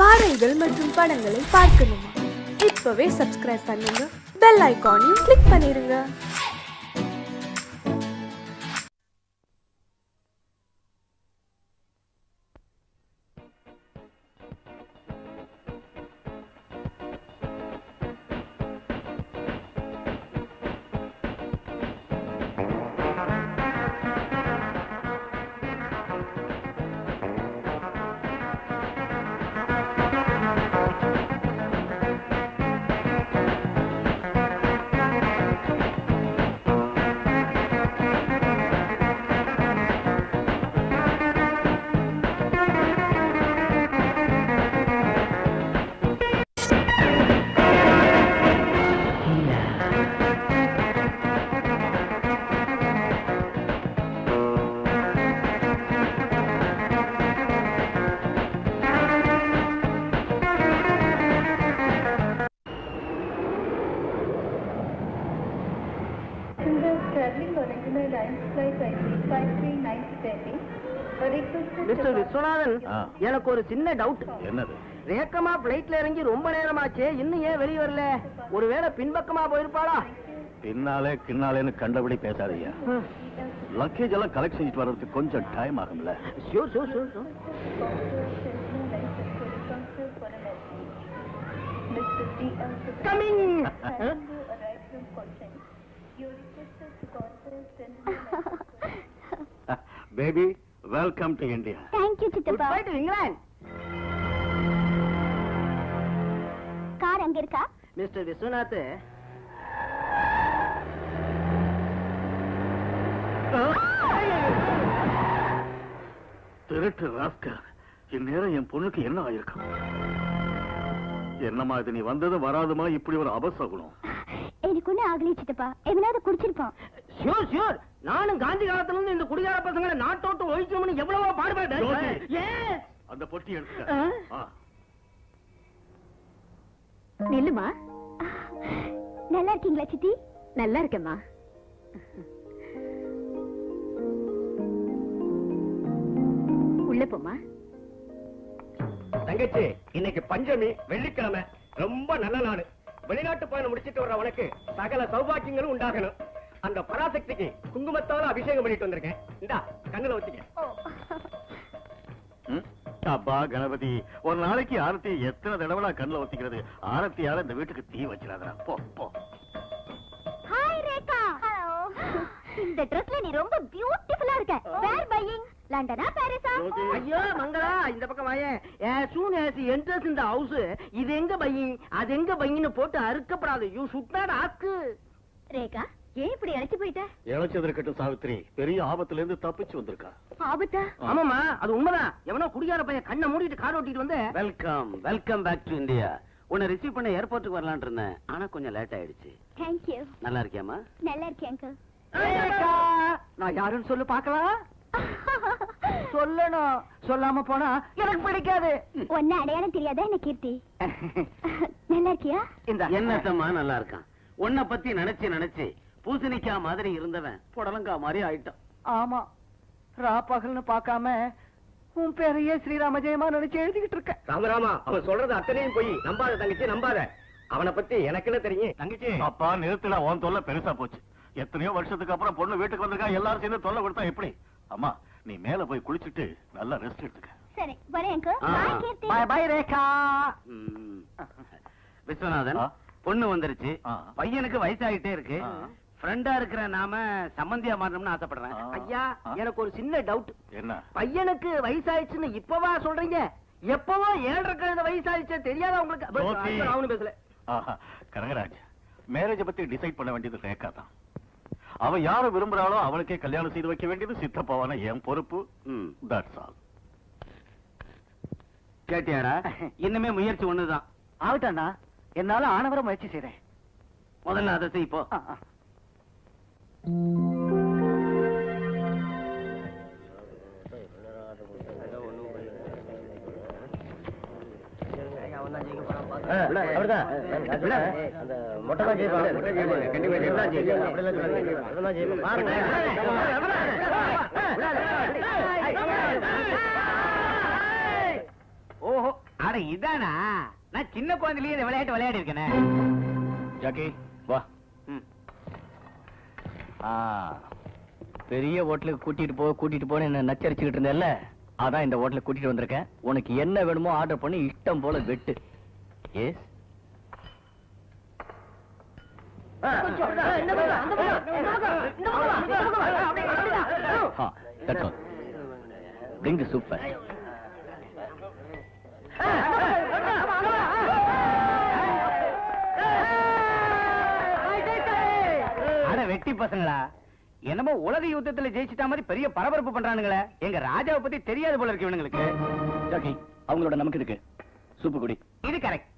பாடல்கள் மற்றும் படங்களை பார்க்கணுமா? இப்பவே சப்ஸ்கிரைப் பண்ணுங்க, பெல் ஐகானையும் கிளிக் பண்ணிருங்க. மிஸ்டர் விஸ்வநாதன், எனக்கு ஒரு சின்ன டவுட். என்னது? ரேக்கமா பிளைட்ல இறங்கி ரொம்ப நேரமாச்சு, இன்னும் ஏன் வெளியே வரல? ஒருவேளை பின்பக்கமா போயிருப்பாளா? பின்னாலே கின்னாலேன்னு கண்டபடி பேசாதீங்க. லக்கேஜ் எல்லாம் கலெக்ட் செஞ்சுட்டு வர்றதுக்கு கொஞ்சம் டைம் ஆகும்ல. Sure sure sure sure. Coming. Baby, welcome to India. Thank you சித்தப்பா. Good bye to England. Car அங்க இருக்கா? மிஸ்டர் விஸ்வநாத், திருட்டு ராஸ்கர், இந்நேரம் என் பொண்ணுக்கு என்ன ஆயிருக்கும்? என்னமா இது, நீ வந்தது வராதுமா இப்படி ஒரு அபசகுணம்? எனக்கு ஒண்ணு ஆகலை சித்தப்பா, எவனாவது குடிச்சிருப்பான். Sure sure. நானும் காந்தி காலத்துல இருந்து இந்த குடிகார பசங்களை நாட்டோட்டு ஒழிக்கணும்னு எவ்வளவோ பாடுபட்டேன். அந்த பொட்டி எடுத்துக்க. நெல்லுமா, நல்லா இருக்கீங்களா சித்தி? நல்லா இருக்கேம்மா. உள்ள போமா. தங்கச்சி, இன்னைக்கு பஞ்சமி, வெள்ளிக்கிழமை, ரொம்ப நல்ல நாள். வெளிநாட்டு பயணம் முடிச்சிட்டு வர உனக்கு சகல சௌபாக்கியங்களும் உண்டாகணும். அந்த பராசக்திக்கு குங்குமத்தால அபிஷேகம் பண்ணிட்டு வந்திருக்கேன். இந்தா, கண்ணுல வச்சுக்க. அப்பா கணபதி, ஒரு நாளைக்கு ஆரத்தி எத்தனை தடவை நான் கண்ணுல ஒத்திக்கிறது? ஆரத்தியால இந்த வீட்டுக்கு தீ வச்சிடாதா. போ போ. ஹாய் ரேகா. ஹலோ. இந்த ட்ரெஸ்ல நீ ரொம்ப பியூட்டிஃபுல்லா இருக்க. வேர் பையிங்? லண்டனா பாரிஸா? ஐயோ மங்களா, இந்த பக்கம் வாயே. soon as he enters in the house, இது எங்க பையிங் அது எங்க பையின்னு போட்டு அறுக்கப்படாது. You should not ask. Rekha, ஏன் இப்படி அழைச்சு போயிட்ட? இழைச்சது இருக்கட்டும் சாவித்ரி, பெரிய ஆபத்துல இருந்து தப்பிச்சு வந்திருக்கா. ஆபத்தா? ஆமாமா, அது உண்மைதான். எவனோ குடியார பையன் கண்ணை மூடிட்டு கார் ஓட்டிட்டு வந்து. Welcome back to India. உன்னை ரிசீவ் பண்ண ஏர்போர்ட்டுக்கு வரலாம்னு இருந்தேன், ஆனா கொஞ்சம் லேட் ஆயிடுச்சு. Thank you. நல்லா இருக்கியாமா? நல்லா இருக்கேன் அங்கிள். நான் யாருன்னு சொல்லு பாக்கலாம். சொல்லணும், சொல்லாம போனா எனக்கு பிடிக்காது. ஒன்னு அடையாளம் தெரியாதா என்ன கீர்த்தி? நல்லா இருக்கியா? என்னத்தம்மா நல்லா இருக்கான். உன்னை பத்தி நினைச்சு பூசணிக்கா மாதிரி இருந்தவன் புடலங்கா மாதிரி ஆயிட்டான். ஆமா, ரா பகல்னு பாக்காம உன் பேரையே ஸ்ரீராம ஜெயமா நினைச்சு எழுதிக்கிட்டு இருக்க. ராமராமா, அவன் சொல்றது அத்தனையும் போய் நம்பாத தங்கச்சி, நம்பாத. அவனை பத்தி எனக்கு என்ன தெரியும்? தங்கச்சி, அப்பா நிறுத்தினா உன் தொல்லை பெருசா போச்சு. எத்தனையோ வருஷத்துக்கு அப்புறம் பொண்ணு வீட்டுக்கு வந்திருக்கா, எல்லாரும் சேர்ந்து தொல்லை கொடுத்தா எப்படி? அம்மா, நீ மேல போய் குளிச்சுட்டு நல்லா ரெஸ்ட் எடுத்துக்க. சரி வரேன் uncle. Bye Keerthi. Bye bye Rekha. Viswanathan, பொண்ணு வந்துருச்சு. பையனுக்கு வயசாயிட்டே இருக்கு. ஃப்ரெண்டா இருக்கிற நாம சம்பந்தியா மாறணும்னு ஆசைப்படுறேன். ஐயா, எனக்கு ஒரு சின்ன டவுட். என்ன? பையனுக்கு வயசாயிடுச்சுன்னு இப்பவா சொல்றீங்க? எப்பவோ 7.5 கழுத வயசாயிடுச்சு தெரியாதா உங்களுக்கு? அவனு பேசல. கனகராஜ், மேரேஜ் பத்தி டிசைட் பண்ண வேண்டியது ரேகா தான். அவ யார விரும்புறாளோ அவளுக்கே கல்யாணம் செய்து வைக்க வேண்டியது சித்தப்பாவான என் பொறுப்பு. That's all. கேட்டியாடா? இன்னுமே முயற்சி ஒண்ணுதான். ஆகட்டாண்ணா, என்னால ஆனவரை முயற்சி செய்றேன். முதல்ல அதை செய் போ. ஓஹோ, அட இதானா? நான் சின்ன குழந்தையிலேயே இந்த விளையாட்டு விளையாடி இருக்கேனே. ஜாக்கி வா. பெரிய ஹோட்டலுக்கு கூட்டிட்டு போன்னு என்ன நச்சரிச்சுக்கிட்டு இருந்தேல்ல, அதான் இந்த ஹோட்டலுக்கு கூட்டிட்டு வந்திருக்கேன். உனக்கு என்ன வேணுமோ ஆர்டர் பண்ணி இஷ்டம் போல வெட்டு. Yes that's all. Bring the soup first. அட வெட்டி பசங்களா, என்னமோ உலக யுத்தத்துல ஜெயிச்சிட்ட மாதிரி பெரிய பரபரப்பு பண்றானுங்களே. எங்க ராஜாவை பத்தி தெரியாது போல இருக்கு இவனுங்களுக்கு. ஜாக்கி அவங்களோட நமக்கு இருக்கு. சூப்பு குடி. இது கரெக்ட்.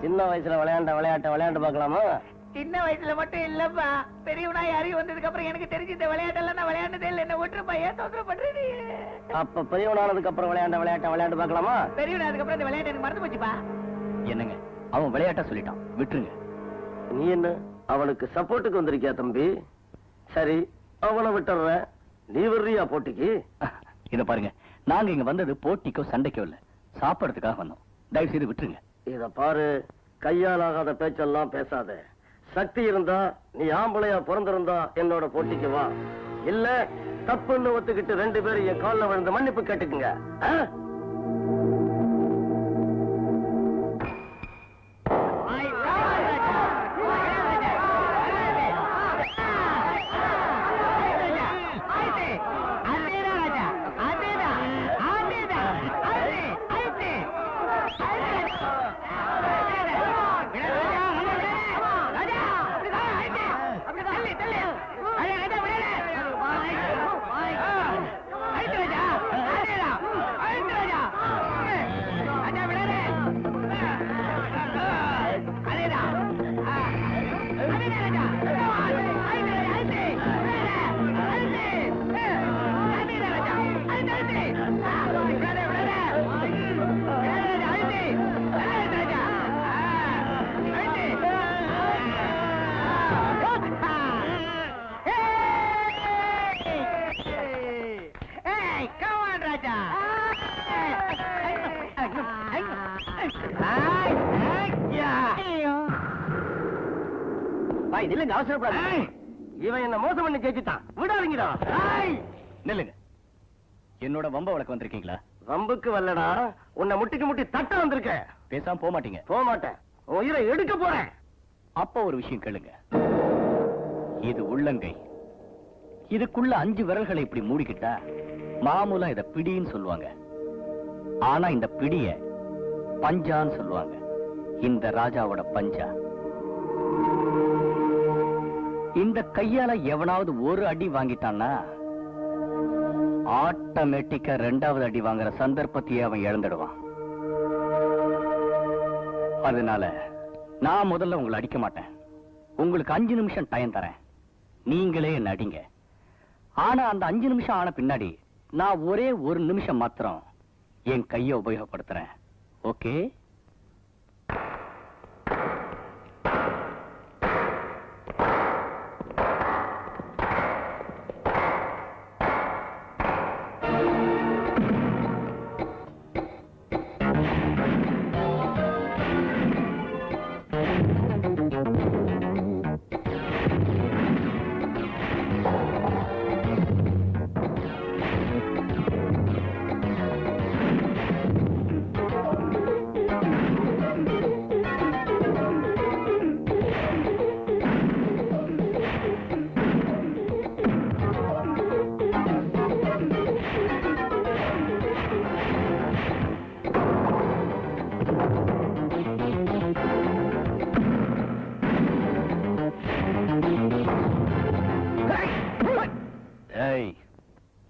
சின்ன வயசுல விளையாண்ட விளையாண்டு பார்க்கலாமா? சின்ன வயசுல மட்டும் இல்லப்பா, பெரியவனா யாரையும் வந்ததுக்கு அப்புறம் எனக்கு தெரிஞ்சு இந்த விளையாட்டெல்லாம் நான் விளையாண்டதே இல்லை. என்ன ஒற்றுப்பா, ஏன் தொந்தரவு பண்றீ? அப்ப பெரியவனானதுக்கு அப்புறம் விளையாண்ட விளையாண்டு பார்க்கலாமா? பெரியவனா அதுக்கப்புறம் இந்த விளையாட்டு எனக்கு மறந்து போச்சுப்பா. என்னங்க அவன் விளையாட்டா சொல்லிட்டான், விட்டுருங்க. நீ என்ன அவனுக்கு சப்போர்ட்டுக்கு வந்திருக்கியா தம்பி? சரி, அவனை விட்டுற. நீ வர்றியா போட்டிக்கு? இத பாருங்க, நாங்க இங்க வந்தது போட்டிக்கோ சண்டைக்கோ இல்ல, சாப்பிடறதுக்காக வந்தோம். தயவு செய்து விட்டுருங்க. இத பாரு, கையால் ஆகாத பேச்செல்லாம் பேசாத. சக்தி இருந்தா, நீ ஆம்பளையா பிறந்திருந்தா என்னோட போட்டிக்கு வா. இல்ல தப்புன்னு ஒத்துக்கிட்டு 2 பேரும் என் கால்ல விழுந்து மன்னிப்பு கேட்டுக்குங்க. நில்லுங்க, அவசரப்படாத. இவன் என்ன மோசம் பண்ணி ஜெயிச்சுட்டான், விடாதீங்கடா. நில்லுங்க. என்னோட வம்ப வழக்கு வந்திருக்கீங்களா? வம்புக்கு வரலடா, உன்னை முட்டிக்கு முட்டி தட்ட வந்திருக்க. பேசாம போக மாட்டீங்க? போக மாட்டேன், உயிரை எடுக்க போறேன். அப்ப ஒரு விஷயம் கேளுங்க. இது உள்ளங்கை. இதுக்குள்ள 5 விரல்களை இப்படி மூடிக்கிட்டா மாமூலா இத பிடின்னு சொல்லுவாங்க. ஆனா இந்த பிடிய பஞ்சான்னு சொல்லுவாங்க. இந்த ராஜாவோட பஞ்சா. இந்த கையால எவனாவது ஒரு அடி வாங்கிட்டான்னா ஆட்டோமேட்டிக்கா 2வது அடி வாங்குற சந்தர்ப்பத்தையே அவன் இழந்துடுவான். அதனால நான் முதல்ல உங்களை அடிக்க மாட்டேன். உங்களுக்கு 5 நிமிஷம் டைம் தரேன். நீங்களே என்ன அடிங்க. ஆனா அந்த 5 நிமிஷம் ஆன பின்னாடி நான் ஒரே 1 நிமிஷம் மாத்திரம் என் கையை உபயோகப்படுத்துறேன். ஓகே?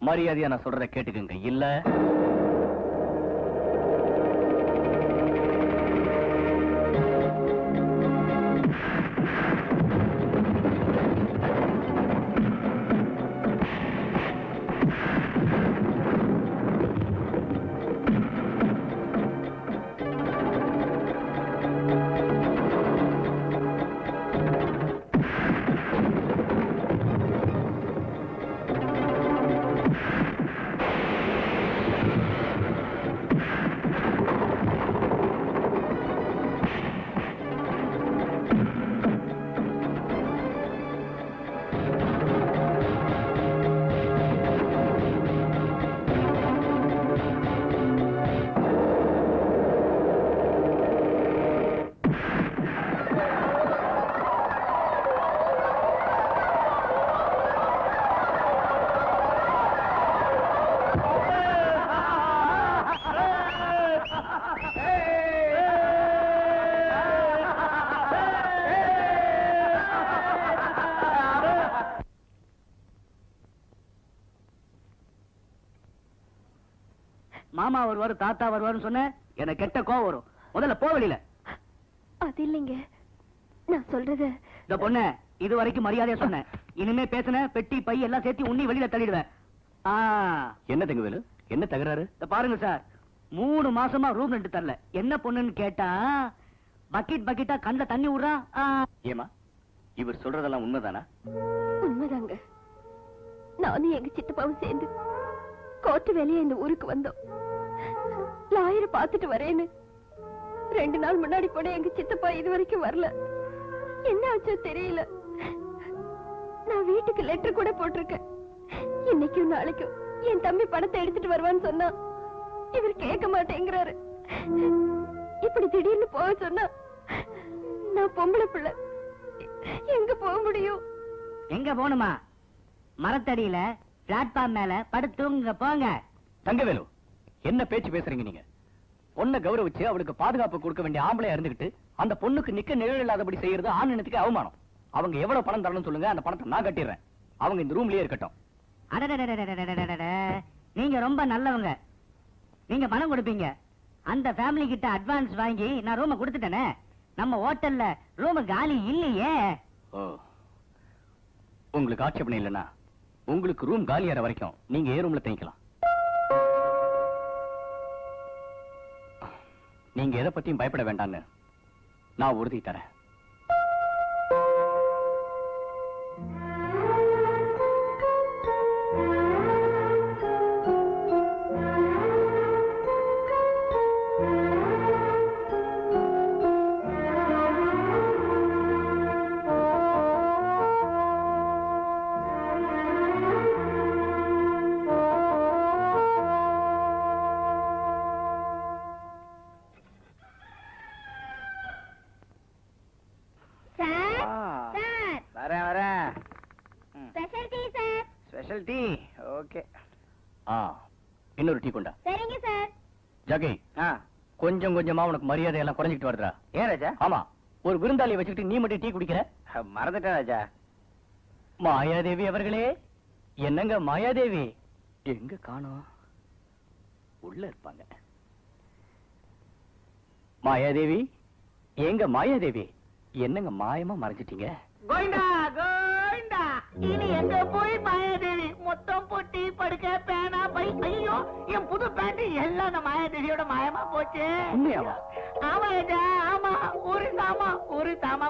மரியாதையா நான் சொல்றத கேட்டுக்கங்க. இல்ல மாமா வருவாரு தாத்தா வருவாருன்னு சொன்ன எனக்கு கெட்ட கோவம் வரும். முதல்ல போ வெளியில. அது இல்லைங்க, நான் சொல்றது. இந்த பொண்ணு இது வரைக்கும் மரியாதையா சொன்னேன். இனிமே பேசுன பெட்டி பை எல்லாம் சேர்த்து உன்னி வெளியில தள்ளிடுவேன். என்ன தங்கவேலு, என்ன தகராறு? இத பாருங்க சார், 3 மாசமா ரூம் ரெண்ட் தரல. என்ன பொண்ணுன்னு கேட்டா பக்கெட் பக்கெட்டா கண்ணுல தண்ணி விடுறா. ஏமா, இவர் சொல்றதெல்லாம் உண்மைதானா? உண்மைதாங்க. நானும் எங்க சித்தப்பாவும் சேர்ந்து கோர்ட்டு வேலையை இந்த ஊருக்கு வந்தோம். லாயரை பார்த்துட்டு வரேன்னு 2 நாள் முன்னாடி போன எங்க சித்தப்பா இது வரைக்கும் வரல. என்ன ஆச்சோ தெரியல. நான் வீட்டுக்கு லெட்டர் கூட போட்டிருக்கேன். இன்னைக்கும் நாளைக்கும் என் தம்பி பணத்தை எடுத்துட்டு வருவான்னு சொன்னா இவர் கேட்க மாட்டேங்கிறாரு. இப்படி திடீர்னு போக சொன்னா நான் பொம்பளை பிள்ளை, எங்க போக முடியும்? எங்க போணுமா? மரத்தடியில பிளாட்பார்ம் மேல படுத்துங்க போங்க. தங்கவேலு, என்ன பேச்சு பேசுறீங்க நீங்க? பொண்ணை கௌரவிச்சு அவளுக்கு பாதுகாப்பு கொடுக்க வேண்டிய ஆம்பளையா இருந்துகிட்டு அந்த பொண்ணுக்கு நிக்க நிழல் இல்லாதபடி செய்யறது ஆண் இனத்துக்கு அவமானம். அவங்க எவ்வளவு பணம் தரணும்னு சொல்லுங்க, அந்த பணத்தை நான் கட்டிடுறேன். அவங்க இந்த ரூம்லயே இருக்கட்டும். அடடடடடடடடடட. நீங்க ரொம்ப நல்லவங்க. நீங்க பணம் கொடுப்பீங்க. அந்த ஃபேமிலி கிட்ட அட்வான்ஸ் வாங்கி நான் ரூமை கொடுத்துட்டேனே. நம்ம ஹோட்டல்ல ரூம் காலி இல்லையே. ஓ, உங்களுக்கு ஆட்சேபணம் இல்லைன்னா உங்களுக்கு ரூம் காலியாற வரைக்கும் நீங்க ஏ ரூம்ல தங்கிக்கலாம். நீங்க எதை பத்தியும் பயப்பட வேண்டாம்னு நான் உறுதி தரேன். Special tea. ஓகே. இன்னொரு டீ கொண்டா. சரிங்க சார். ஜகை, கொஞ்சம் கொஞ்சமா உனக்கு மரியாதை எல்லாம் குறைஞ்சிட்டு வருதா? ஏன் ராஜா? ஆமா, ஒரு விருந்தாளியை வச்சுக்கிட்டு நீ மட்டும் டீ குடிக்கிற? மறந்துட்டேன் ராஜா. மாயாதேவி அவர்களே, என்னங்க மாயாதேவி எங்க காணோம்? உள்ள இருப்பாங்க. மாயாதேவி, எங்க மாயாதேவி? என்னங்க மாயமா மறைஞ்சிட்டீங்க? கோயிண்டா கோயிண்டா. இனி எங்க போய் மாயாதேவி? மொத்தம் பொட்டி படுக்க பேனா பை. ஐயோ, என் புது பேண்ட் எல்லாம் அந்த மாயாதேவியோட மாயமா போச்சு. உண்மையாவா? ஆமா ராஜா, ஆமா. ஒரு சாமா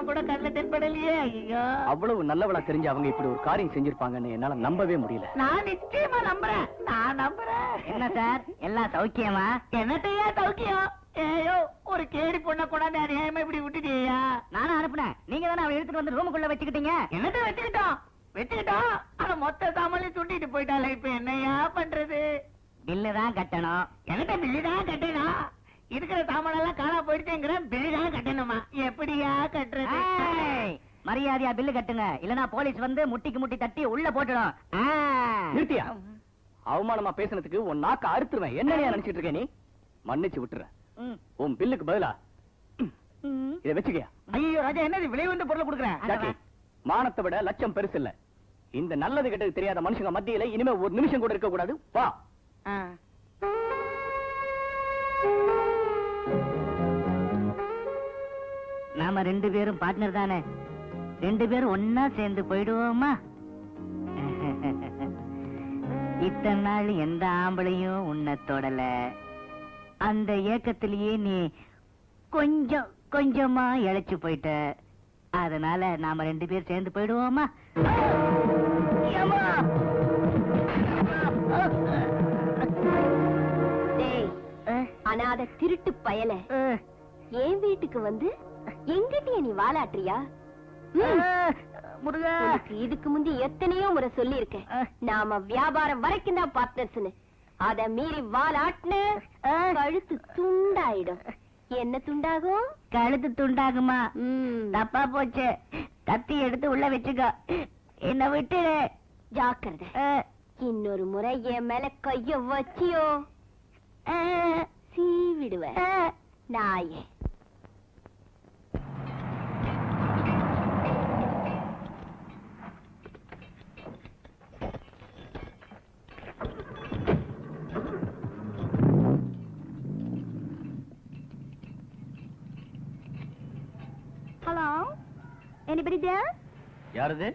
கூட கண்ணுல தென்படலையே. ஐயோ, அவ்வளவு நல்லவளா தெரிஞ்சு அவங்க இப்படி ஒரு காரியம் செஞ்சிருப்பாங்கன்னு என்னால நம்பவே முடியல. நான் நிச்சயமா நம்புறேன். என்ன சார், எல்லாம் சௌக்கியமா? என்னத்தையா சௌக்கியம்? ஏயோ, ஒரு கேடி பொண்ண கொண்டாந்து அநியாயமா இப்படி விட்டுட்டியா? நானும் அனுப்புனேன். நீங்க தானே அவளை எடுத்துட்டு வந்து ரூமுக்குள்ள வச்சுக்கிட்டீங்க. என்னத்த வச்சுக்கிட்டோம். ஆனா மொத்த சாமான்லையும் சுட்டிட்டு போயிட்டால. இப்ப என்னையா பண்றது? பில்லு தான் கட்டணும். என்கிட்ட பில்லு தான் கட்டணும். இருக்கிற சாமான எல்லாம் காணா போயிடுச்சுங்கிற பில்லு தான் கட்டணுமா? எப்படியா கட்டுறது? மரியாதையா பில்லு கட்டுங்க, இல்லனா போலீஸ் வந்து முட்டிக்கு முட்டி தட்டி உள்ள போட்டுடும். நிறுத்தியா? அவமானமா பேசுனதுக்கு உன் நாக்க அறுத்துருவேன். என்னையா நினைச்சிட்டு இருக்க நீ? மன்னிச்சு விட்டுறேன். உன் பில்லுக்கு பதிலா இத வச்சுக்கியா? ஐயோ ராஜா, என்னது விலை வந்து பொருளை கொடுக்குறேன்? மானத்தை விட லட்சம் பெருசு இல்ல. இந்த நல்லது கெட்டது தெரியாத மனுஷங்க மத்தியில இனிமே ஒரு நிமிஷம் கூட இருக்க கூடாது. வா. நாம 2 பேரும் பார்ட்னர் தானே. 2 பேரும் ஒன்னா சேர்ந்து போயிடுவோமா? இத்தனை நாள் எந்த ஆம்பளையும் உன்னை தொடல. அந்த ஏக்கத்திலேயே நீ கொஞ்சம் கொஞ்சமா இழைச்சு போயிட்ட. அதனால நாம 2 பேர் சேர்ந்து போயிடுவோமா? அனாத திருட்டு பயல என் வீட்டுக்கு வந்து எங்கிட்ட நீ வாலாட்டுறியா? இதுக்கு முந்தி எத்தனையோ முறை சொல்லி இருக்கேன், நாம வியாபாரம் வரைக்கும் தான் பார்ட்னர்ஸ்னு. அத மீறி வாலாட்டுன கழுத்து துண்டாயிடும். என்ன துண்டாகும்? கழுத்து துண்டாகுமா? தப்பா போச்சு. கத்தி எடுத்து உள்ள வச்சுக்கோ. என்ன விட்டு ஜாக்கிரதை. இன்னொரு முறை என் மேல கைய வச்சியோ சீவிடுவேன் நாயே. there? யாரது?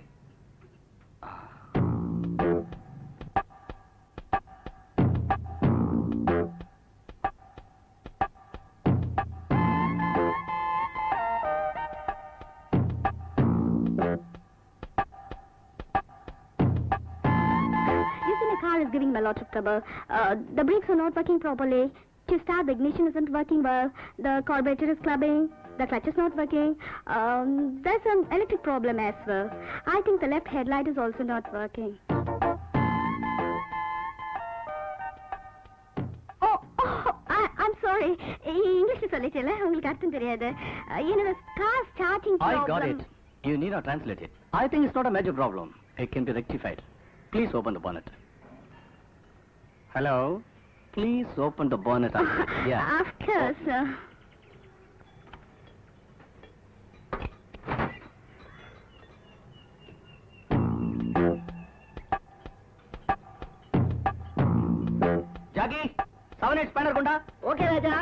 Listen, the car is giving me a lot of trouble. The brakes are not working properly. To start, the ignition isn't working well. The carburetor is clubbing. The clutch is not working. There's an electric problem as well. I think the left headlight is also not working. I'm sorry. English is a little. உங்களுக்கு அர்த்தம் தெரியாது. என்னோட car starting I problem. got it. You need not translate it. I think it's not a major problem. It can be rectified. Please open the bonnet. Hello? Please open the bonnet. Yeah. Of course. Jackie, 7-8 spanner konda. Okay ராஜா.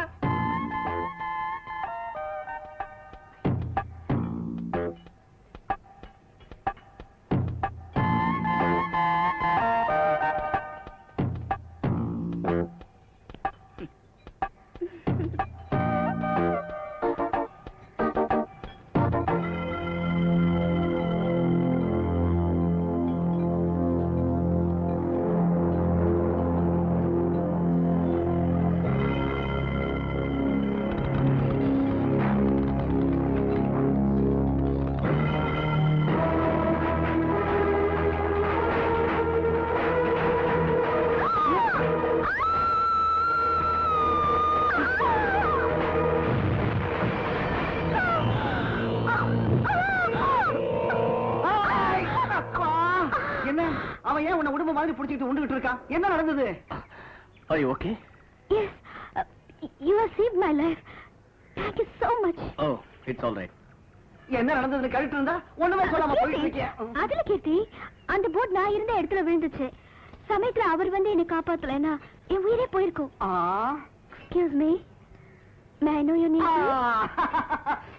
என்ன அவன் ஏன் உன்னை உடம்பு மாதிரி புடிச்சிட்டு உண்டுகிட்டு இருக்கான்? என்ன நடந்தது? Are you okay? Yes. You have saved my life. Thank you so much. Oh, it's all right. என்ன நடந்ததுன்னு கேட்டுட்டு இருந்தா ஒண்ணுமே சொல்லாம போயிட்டு இருக்கியா? அதுல கீர்த்தி, அந்த போட் நான் இருந்த இடத்துல விழுந்துச்சு. சமயத்துல அவர் வந்து என்னை காப்பாத்தலைன்னா என் உயிரே போயிருக்கும். Excuse me. May I know your name?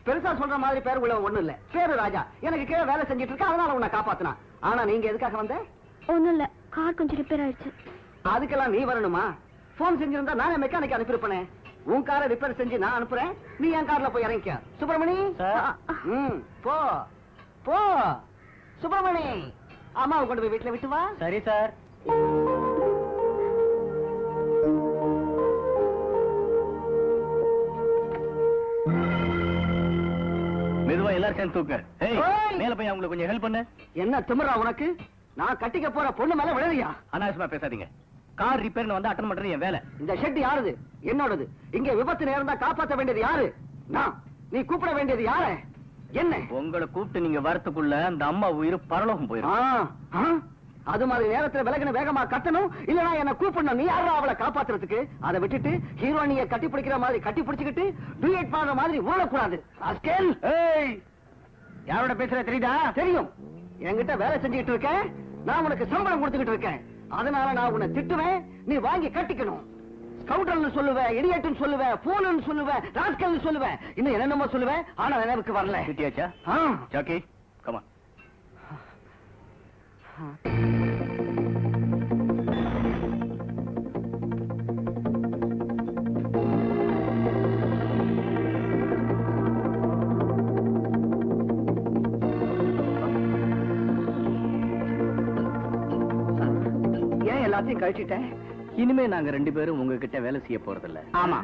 பெருசா சொல்ற மாதிரி பேர் உள்ள ஒண்ணு இல்ல. பேரு ராஜா. எனக்கு கீழே வேலை செஞ்சிட்டு இருக்க, அதனால உன்னை காப்பாத்தினா. ஆனா நீங்க எதுக்காக வந்த? ஒண்ணும் இல்ல, கார் கொஞ்சம் ரிப்பேர் ஆயிடுச்சு. அதுக்கெல்லாம் நீ வரணுமா? போன் செஞ்சிருந்தா நானே மெக்கானிக் அனுப்பியிருப்பேனே. உன் காரை ரிப்பேர் செஞ்சு நான் அனுப்புறேன், நீ என் கார்ல போய் இறங்கிக்க. சுப்பிரமணி, போ போ. சுப்பிரமணி, அம்மாவை கொண்டு போய் வீட்டுல விட்டு வா. சரி சார். மெதுவா எல்லாரும் சேர்ந்து தூக்க. ஏய், மேல போய் அவங்களுக்கு கொஞ்சம் ஹெல்ப் பண்ணு. என்ன திமிரா உனக்கு? நான் கட்டிக்க போற பொண்ணு மேல விழுறியா? அனாவசியமா பேசாதீங்க. கார் ரிப்பேர்னு வந்து அட்டெண்ட் பண்றது என் வேலை. இந்த ஷெட் யாருது? என்னோடது. இங்க விபத்து நேர்ந்தா காப்பாத்த வேண்டியது யாரு? நான். நீ கூப்பிட வேண்டியது யாரு? என்ன? உங்களை கூப்பிட்டு நீங்க வரத்துக்குள்ள அந்த அம்மா உயிர் பரலோகம் போயிடும். அது மாதிரி நேரத்துல விலகின வேகமா கட்டணும், இல்லனா என்ன கூப்பிடணும். நீ யாரா அவளை காப்பாத்துறதுக்கு? அதை விட்டுட்டு ஹீரோனிய கட்டி பிடிக்கிற மாதிரி கட்டி பிடிச்சுக்கிட்டு டூயட் பாடுற மாதிரி உருளக்கூடாது. யாரோட பேசுற தெரியுதா? தெரியும். என்கிட்ட வேலை செஞ்சுக்கிட்டு இருக்கேன், நான் உனக்கு சம்பளம் கொடுத்துக்கிட்டு இருக்கேன். அதனால நான் உன்னை திட்டுவேன், நீ வாங்கி கட்டிக்கணும். ஸ்கவுட்டர்னு சொல்லுவேன், இடியட்னு சொல்லுவேன், போன்னு சொல்லுவேன், ராஸ்கல்னு சொல்லுவேன், இன்னும் என்னென்னமோ சொல்லுவேன். ஆனா நினைவுக்கு வரல. கிட்டியாச்சா? Jackie, come on. ஏன் எல்லாத்தையும் கழிச்சிட்டேன்? இனிமே நாங்க 2 பேரும் உங்ககிட்ட வேலை செய்ய போறதில்ல. ஆமா.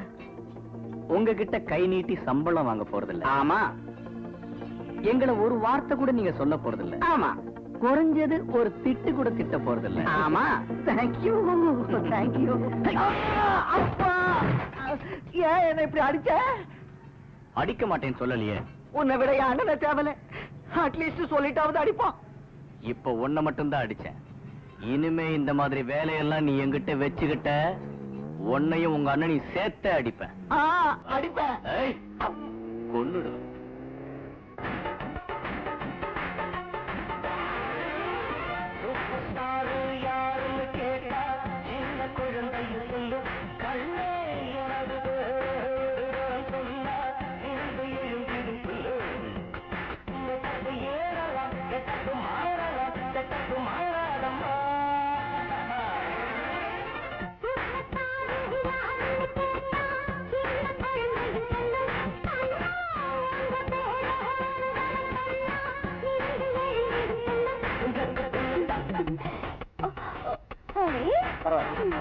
உங்ககிட்ட கை நீட்டி சம்பளம் வாங்க போறதில்ல. ஆமா. எங்களை ஒரு வார்த்தை கூட நீங்க சொல்ல போறதில்ல. ஆமா. குறைஞ்சது ஒரு திட்டு கூட திட்ட போறதில்ல. ஆமா. Thank you thank you. அப்பா, ஏன் என்ன இப்படி அடிச்ச? அடிக்க மாட்டேன்னு சொல்லலையே. உன்னை விட அண்ணனை தேவல. அட்லீஸ்ட் சொல்லிட்டாவது அடிப்பான். இப்ப ஒன்ன மட்டும் தான் அடிச்சேன். இனிமே இந்த மாதிரி வேலையெல்லாம் நீ என்கிட்ட வச்சுக்கிட்ட, உன்னையும் உங்க அண்ணனையும் சேர்த்து அடிப்பேன். அடிப்பேன். கொன்னுடு. Yeah. பரவாயில்ல.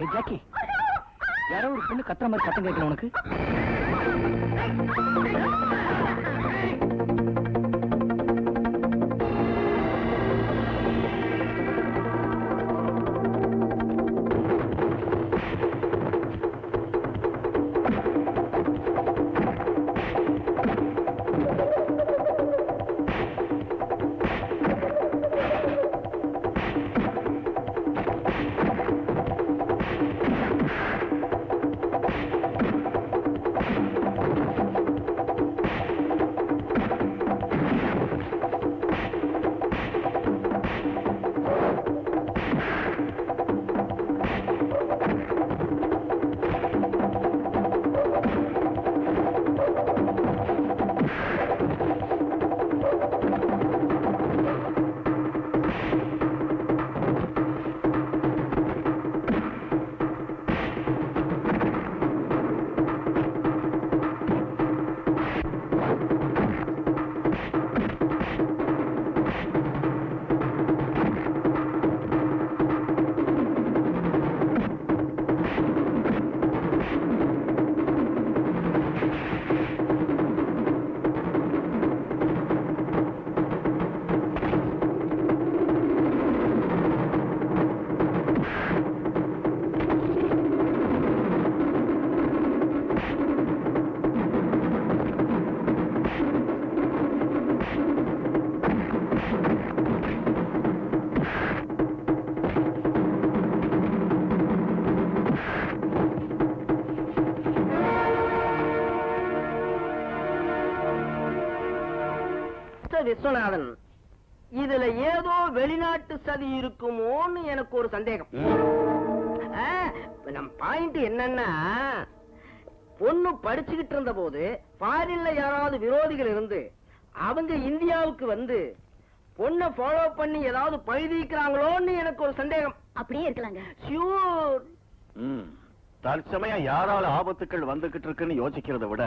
ஏய் ஜாக்கி, யாரோ ஒரு பொண்ணு கத்துற மாதிரி சத்தம் கேட்கல உனக்கு? விஸ்வநாதன், இதுல ஏதோ வெளிநாட்டு சதி இருக்குமோன்னு எனக்கு ஒரு சந்தேகம். நம்ம பாயிண்ட் என்னன்னா, பொண்ணு படிச்சுக்கிட்டு இருந்த போது ஃபாரின்ல யாராவது விரோதிகள் இருந்து அவங்க இந்தியாவுக்கு வந்து பொண்ணை ஃபாலோ பண்ணி ஏதாவது பழுதிக்கிறாங்களோன்னு எனக்கு ஒரு சந்தேகம். அப்படியே இருக்கலாங்க. ஷூர். தற்சமயம் யாரால ஆபத்துக்கள் வந்துகிட்டு இருக்குன்னு யோசிக்கிறத விட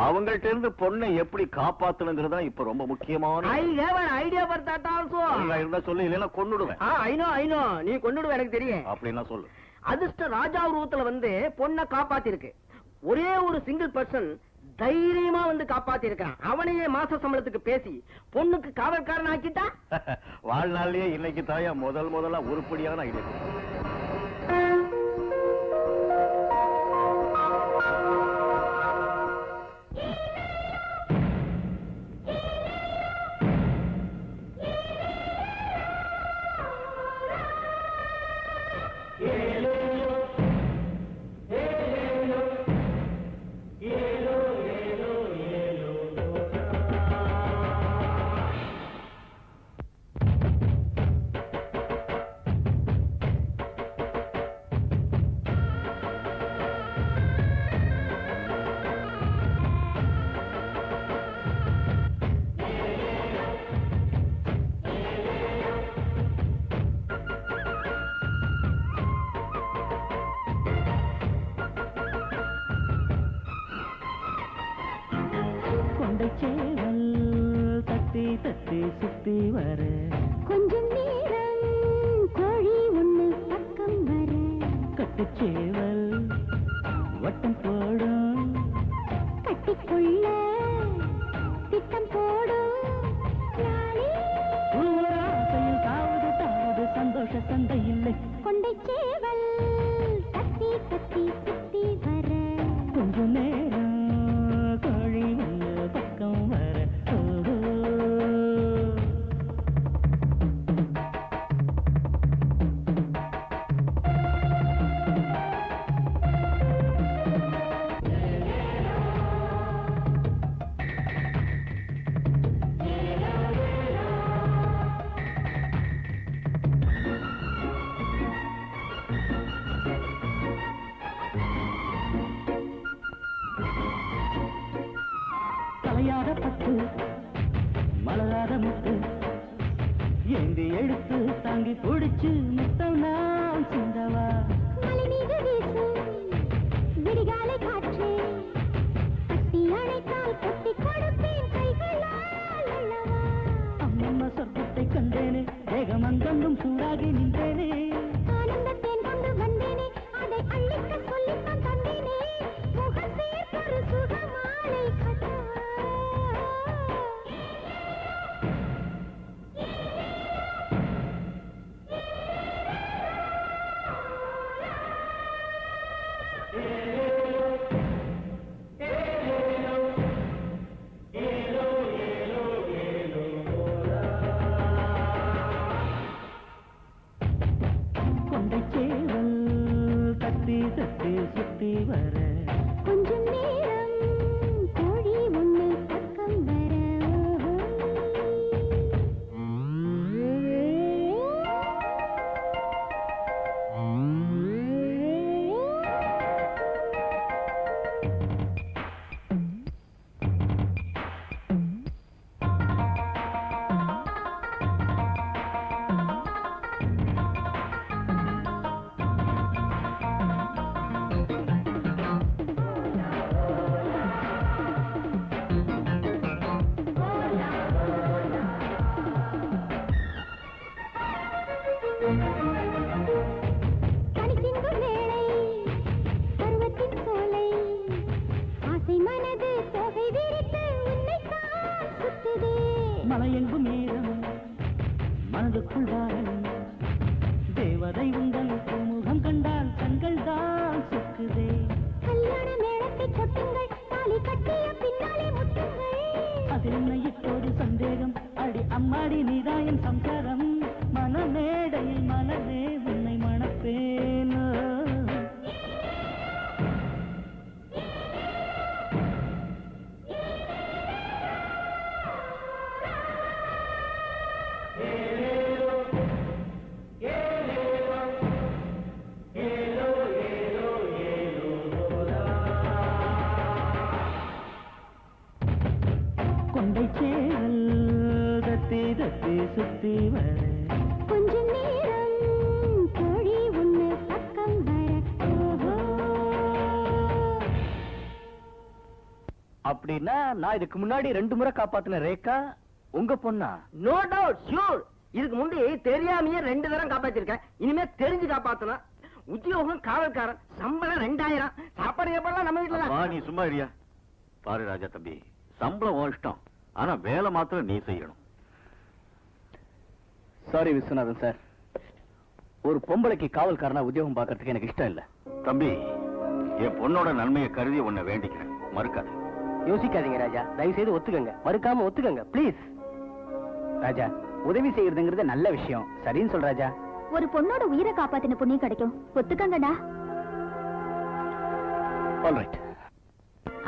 அவங்கள்ட்ட இருந்து பொண்ணை எப்படி காப்பாத்தணுங்கிறதா இப்ப ரொம்ப முக்கியமான. I have an idea for that also. இருந்தா சொல்லு, இல்லைன்னா கொன்னுடுவேன். ஐ நோ நீ கொன்னுடுவ எனக்கு தெரியும். அப்படின்னா சொல்லு. அதிர்ஷ்ட ராஜா உருவத்துல வந்து பொண்ணை காப்பாத்தி இருக்கு. ஒரே ஒரு சிங்கிள் பர்சன் தைரியமா வந்து காப்பாத்தி இருக்கான். அவனையே மாச சம்பளத்துக்கு பேசி பொண்ணுக்கு காவல்காரன் ஆக்கிட்டா. வாழ்நாள்லயே இன்னைக்கு தாயா முதலா உருப்படியான ஐடியா. சேவல் தத்தி தத்தி சுத்தி வர கொஞ்சம் நீ கழுத்து தாங்கி பிடிச்சு முத்தம் நான் சிந்தவா மலை மீது வீசு விடிகாலை காற்றே கட்டி அணைத்தால் கட்டி கொடுப்பேன் கைகளால் அல்லவா அம்மம்மா சொர்க்கத்தை கண்டேனே தேகம் அங்கங்கும் சூடாகி நின்றேனே ஆனந்தத்தேன் கொண்டு வந்தேனே அதை அள்ளிக்க சொல்லித்தான் தந்தேனே முகசேர் ஒரு சுகமாலை கட்டவா கொண்டை சேவல் தத்தி தத்தி சுத்தி வர கொஞ்சம் நேரம் கோழி ஒண்ணு பக்கம் வர கனிசிந்து வேளை பருவத்தின் சோலை ஆசை மனது தொகை விரித்து உன்னைத்தான் சுத்துதே மலையெங்கும் ஈரம் மனதுக்குள் வாரம் தேவதை உங்கள் முகம் கண்டால் கண்கள் தான் சுக்குதே கல்யாண மேளத்தை கொட்டுங்கள் தாலி கட்டிய பின்னாலே முட்டுங்கள் அதில் என்ன இப்போது சந்தேகம் அடி அம்மாடி நீதாயன் சம்சாரம் மனமேடையில் மலரே உன்னை மணப்பேனோ கொண்டை சேவல் தத்தி தத்தி சுத்தி வர கொஞ்சம் நேரம் கோழி ஒண்ணு பக்கம் வர ஓஹோ அப்படின்னா நான் இதுக்கு முன்னாடி 2 முறை காப்பாத்தின ரேகா உங்க பொண்ணா? No doubt sure. இதுக்கு முந்தி தெரியாமையே 2 தரம் காப்பாத்திருக்கேன். இனிமே தெரிஞ்சு காப்பாத்தணும். உத்தியோகம் காவல்காரன், சம்பளம் 2000. சாப்பாடு எப்பெல்லாம் நம்ம வீட்டுல வா, நீ சும்மா இருயா. பாரு ராஜா தம்பி, சம்பளம் உன் இஷ்டம், ஆனா வேலை மாத்திரம் நீ செய்யணும். சாரி விஸ்வநாதன் சார், ஒரு பொம்பளைக்கு காவல்காரனா உத்தியோகம் பார்க்கறதுக்கு எனக்கு இஷ்டம் இல்ல. தம்பி, என் பொண்ணோட நன்மையை கருதி உன்னை வேண்டிக்கிறேன், மறுக்காது. யோசிக்காதீங்க ராஜா, தயவு செய்து ஒத்துக்கங்க, மறுக்காம ஒத்துக்கங்க ப்ளீஸ். ராஜா, உதவி செய்யறதுங்கிறது நல்ல விஷயம், சரின்னு சொல் ராஜா. ஒரு பொண்ணோட உயிரை காப்பாத்தின புண்ணியம் கிடைக்கும், ஒத்துக்கங்கடா. ஆல்ரைட்.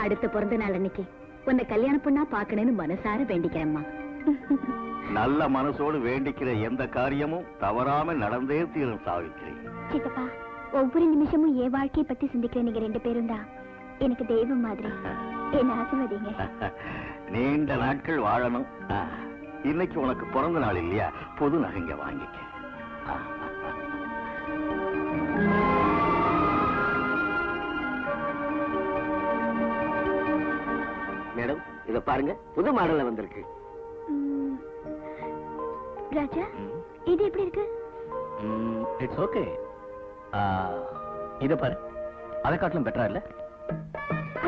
அடுத்த பிறந்த நாள் அன்னைக்கு உன்னை கல்யாண பொண்ணா பாக்கணும்னு மனசார வேண்டிக்கிறேம்மா. நல்ல மனசோடு வேண்டிக்கிற எந்த காரியமும் தவறாம நடந்தே தீரும் சாவித்திரி. சித்தப்பா, ஒவ்வொரு நிமிஷமும் என் வாழ்க்கையை பத்தி சிந்திக்கிற நீங்க 2 பேரும் தான் எனக்கு தெய்வம் மாதிரி. என்ன ஆசீர்வதிங்க. நீண்ட நாட்கள் வாழணும். இன்னைக்கு உனக்கு பிறந்த நாள் இல்லையா, புது நகைங்க வாங்கிக்க. மேடம், இத பாருங்க, புது மாடல்ல வந்திருக்கு. ராஜா, இது எப்படி இருக்கு? It's okay. இத பாரு, அதை காட்டிலும் பெட்டரா இல்ல?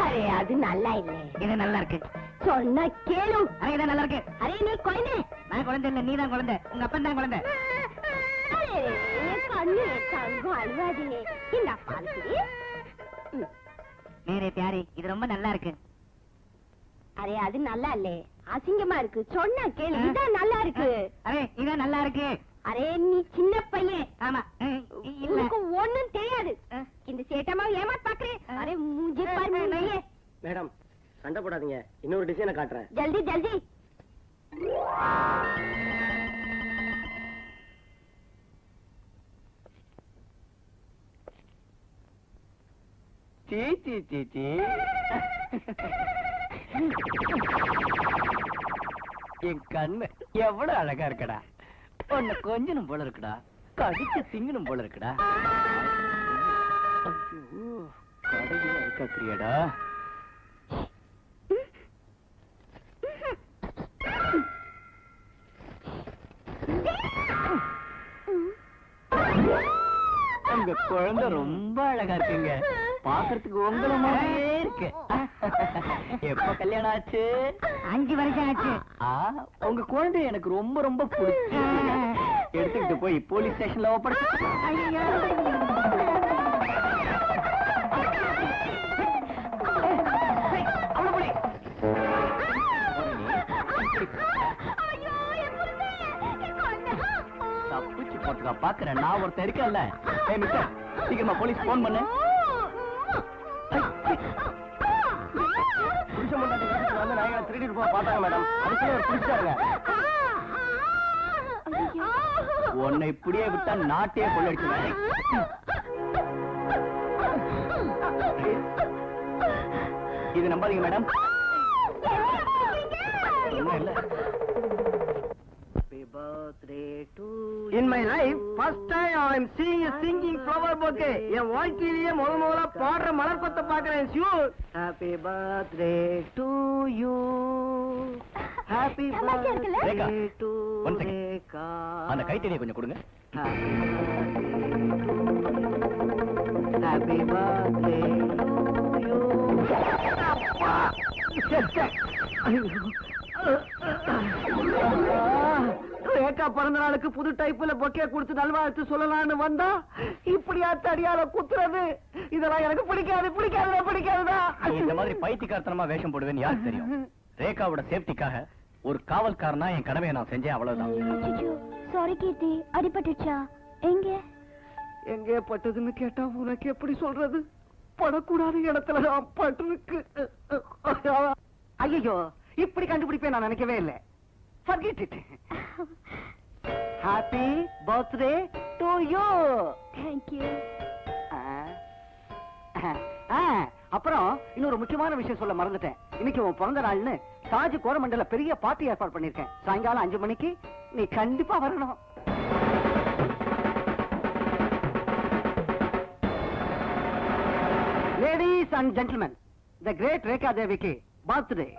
அரே, அது நல்லா இல்ல. இது நல்லா இருக்கு. சொன்னா கேளு. அரே, இது நல்லா இருக்கு. அரே, நீ குழந்தை. நான் குழந்தை இல்ல, நீதான் குழந்தை. உங்க அப்பன் தான் குழந்தை. அரே, கண்ணு தங்கம் அழுவாதீங்க. இந்த பால் குடி. நேரே தியாரி, இது ரொம்ப நல்லா இருக்கு. அரே, அது நல்லா இல்ல, அசிங்கமா இருக்கு. சொன்னா கேளு, இதான் நல்லா இருக்கு. அரே, இதான் நல்லா இருக்கு. அரே, நீ சின்ன பையன். ஆமா. இல்ல. உனக்கு ஒண்ணும் தெரியாது. இந்த சேட்டமா ஏமாத் பாக்குறேன். அரே, மூஞ்சி பாரு மூஞ்சியே. மேடம், சண்டை போடாதீங்க, இன்னொரு டிசைனை காட்டுறேன். ஜல்தி ஜல்தி. சீ சீ சீ சீ. என் கண்ணு எவ்வளவு அழகா இருக்கடா. உன்னை கொஞ்சனும் போல இருக்குடா, கடிச்சு திங்கணும் போல இருக்குடா. ஐயோ, கடையில இருக்காக்கிறியாடா? உங்க குழந்தை ரொம்ப அழகா இருக்குங்க, பாக்குறதுக்கு உங்களை மாதிரியே இருக்கு. எப்ப கல்யாணம் ஆச்சு? 5 வருஷம் ஆச்சு. உங்க குழந்தை எனக்கு ரொம்ப ரொம்ப பிடிச்சு. எடுத்துக்கிட்டு போய் போலீஸ் ஸ்டேஷன்ல ஒப்படைச்சு. தப்பிச்சு போட்டுக்கா, பாக்குறேன் நான் ஒருத்தன் இருக்கேன்ல. மிஸ்டர், சீக்கிரமா போலீஸ் போன் பண்ணு. புருஷன் பொண்டாட்டி வீட்டுக்கு வந்து நாயகனை திருடிட்டு போக பார்த்தாங்க மேடம். அதுக்குள்ளே ஒரு பிடிச்சாருங்க. உன்னை இப்படியே விட்டா நாட்டையே கொள்ளடிச்சுவேன். இது நம்பாதீங்க மேடம். ஒண்ணும் இல்ல. In my life, first time I am seeing a singing flower bouquet. என் வாழ்க்கையிலேயே முதல்ல பாடுற மலர் கொத்த பாக்குறேன். Sure. Happy birthday to you. Happy birthday to Rekha. அந்த கைத்தடியை கொஞ்சம் கொடுங்க. Happy birthday to you. Rekha பிறந்த நாளுக்கு புது டைப்ல பொக்கே கொடுத்து நல்வாழ்த்து சொல்லலாம்னு வந்தா இப்படியா தடியால குத்துறது? இதெல்லாம் எனக்கு பிடிக்காதுடா. இந்த மாதிரி பைத்தியக்காரத்தனமா வேஷம் போடுவேன்னு யாருக்கு தெரியும்? ரேகாவோட சேஃப்டிக்காக ஒரு காவல்காரனா என் கடமையை நான் செஞ்சேன், அவ்வளவுதான். சாரி கீர்த்தி, அடிபட்டுச்சா? எங்கே பட்டதுன்னு கேட்டா உனக்கு எப்படி சொல்றது? படக்கூடாத இடத்துல தான் பட்டிருக்கு. ஐயோ, இப்படி கண்டுபிடிப்பேன் நான் நினைக்கவே இல்லை. Forget it. Happy birthday to you. Thank you. அப்புறம் இன்னொரு முக்கியமான விஷயம் சொல்ல மறந்துட்டேன். இன்னைக்கு உன் பிறந்த நாள்னு தாஜ் கோரமண்டல பெரிய பார்ட்டி ஏற்பாடு பண்ணிருக்கேன். சாயங்காலம் 5 மணிக்கு நீ கண்டிப்பா வரணும். Ladies and gentlemen, the great Rekha Deviக்கு birthday.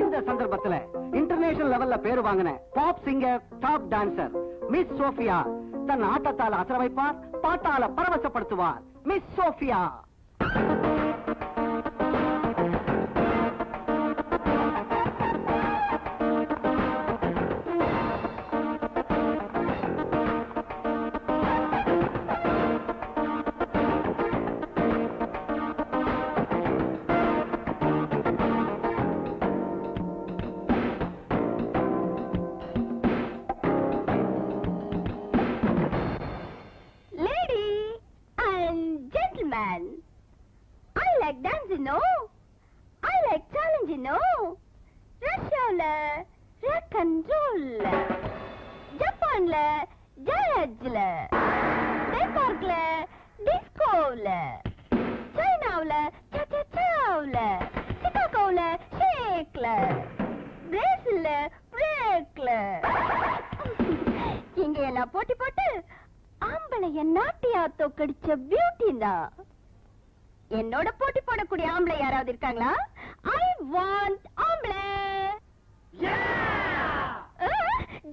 இந்த சந்தர்ப்பத்துல இன்டர்நேஷனல் லெவல்ல பேரு வாங்கின pop singer, top dancer miss Sophia தன் ஆட்டத்தால அசர வைப்பார், பாட்டால பரவசப்படுத்துவார். Miss Sophia. I like dancing, no? I like challenging, no? Russiaல rock and roll, ஜப்பான்ல ஜாஸ்ல, டென்மார்க்ல டிஸ்கோல, சைனாவுல சாச்சாச்சாவுல, சிகாகோல ஷேக்ல, பிரேசில்ல பிரேக்ல. இங்க எல்லாம் போட்டி போட்டு ஆம்பளைய நாட்டியா தோக்கடிச்ச பியூட்டி தான். என்னோட போட்டி போடக்கூடிய ஆம்பளை யாராவது இருக்காங்களா? I want ஆம்பளை.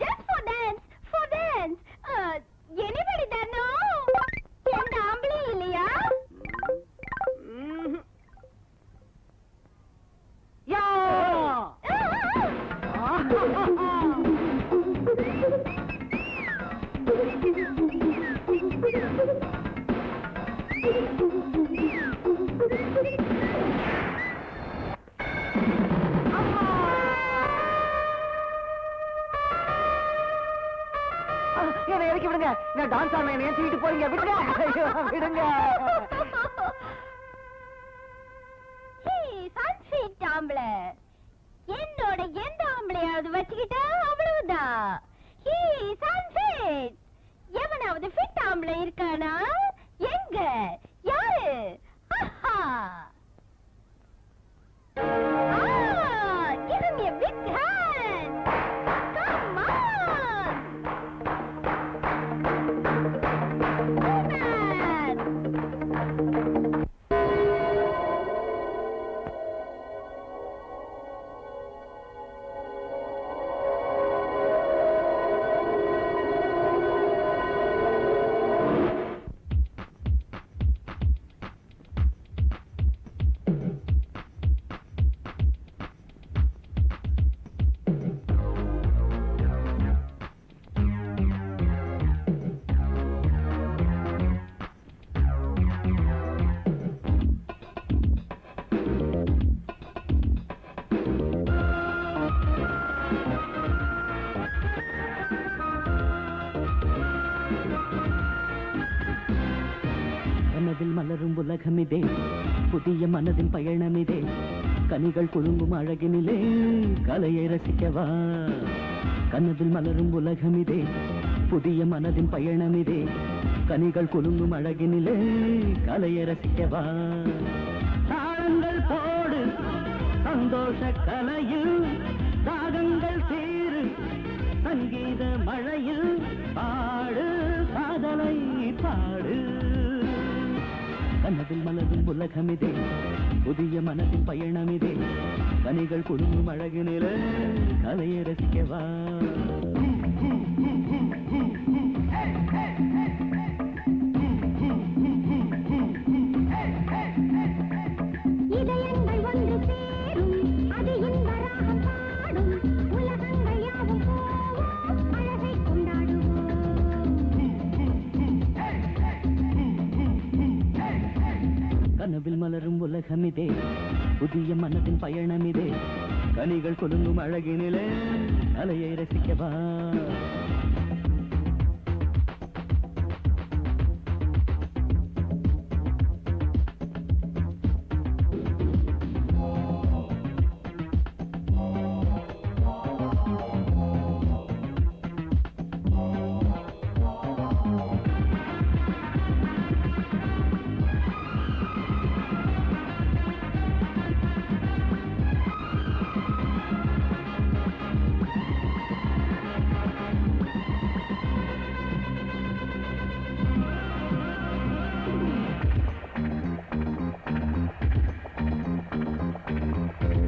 Just for dance. Anybody that know? எந்த ஆம்பளை இல்லையா? என்ன இறக்கி விடுங்க. நான் டான்ஸ் ஆன என்ன ஏற்றிட்டு போறீங்க? விடுங்க. சன்ஃபிட் ஆம்பளை என்னோட எந்த ஆம்பளையாவது வச்சுக்கிட்டா அவ்வளவுதான். சன்ஃபிட். எவனாவது ஃபிட் ஆம்பளை இருக்கானா? எங்க? யாரு? Give me a big hand. Come on. கனவில் மலரும் உலகமிதே, புதிய மனதின் பயணமிதே, கனிகள் குலுங்கும் அழகினிலே கலையை ரசிக்கவா. கனவில் மலரும் உலகமிதே, புதிய மனதின் பயணமிதே, கனிகள் குலுங்கும் அழகினிலே கலையை ரசிக்கவா. தாளங்கள் போடு சந்தோஷ கலையில், தாகங்கள் தீரு சங்கீத மழையில், பாடு காதலை பாடு. கனவில் மலரும் உலகமிதே, புதிய மனதின் பயணமிதே, கனிகள் குலுங்கும் அழகினிலே கலையை ரசிக்கவா. இதயங்கள் ஒன்று சேரும், அது இன்ப ராகம் பாடும், உலகங்கள் யாவும் போவோம், அழகை கொண்டாடுவோம். கனவில் மலரும் உலகமிதே, புதிய மனதின் பயணமிதே, கனிகள் குலுங்கும் அழகினிலே கலையை ரசிக்கவா.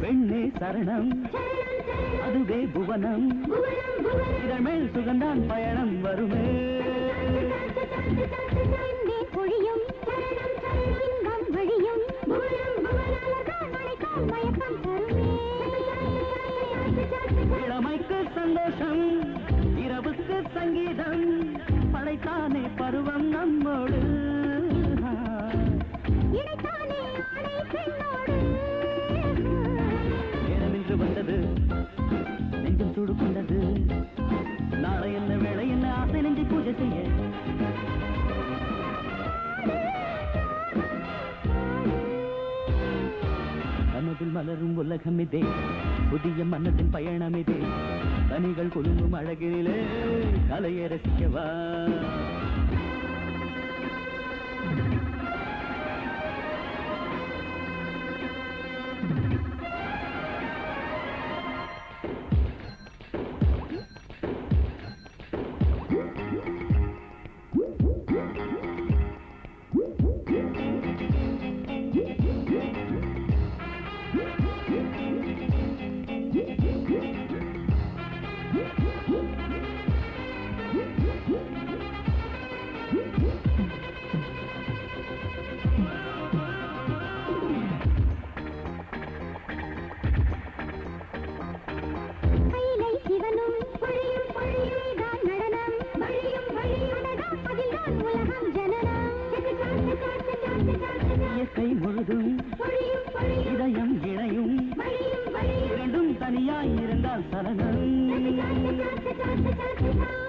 பெண்ணே சரணம், அதுவே புவனம், இதழ் மேல் சுகந்தான் பயணம் வருமே. பெண்ணே பொழியும், இன்பம் வழியும், மழைக்கால் மயக்கம் தருமே. இளமைக்கு சந்தோஷம், இரவுக்கு சங்கீதம், படைத்தானே பருவம் நம்மோடு. இடைத்தானே ஆணை பெண்ணோடு. நேரமின்று வந்தது, நெஞ்சம் சூடு கொண்டது, நாளை என்ன வேளை என்ன ஆசை நெஞ்சை பூஜை செய்ய. கனவில் மலரும் உலகமிதே, புதிய மனதின் பயணமிதே, கனிகள் குலுங்கும் அழகினிலே கலையை ரசிக்கவா. கைலை சிவனும் பொழியும் பொழியுதான் நடனம், வழியும் வழியுடனும் அதில்தான் உலகம் ஜனனம். இயற்கை முழுதும் பொழியும் பொழியும் இதயம் இணையும், வழியும் வழியும் இரண்டும் தனியாய் இருந்தால் சலனம்.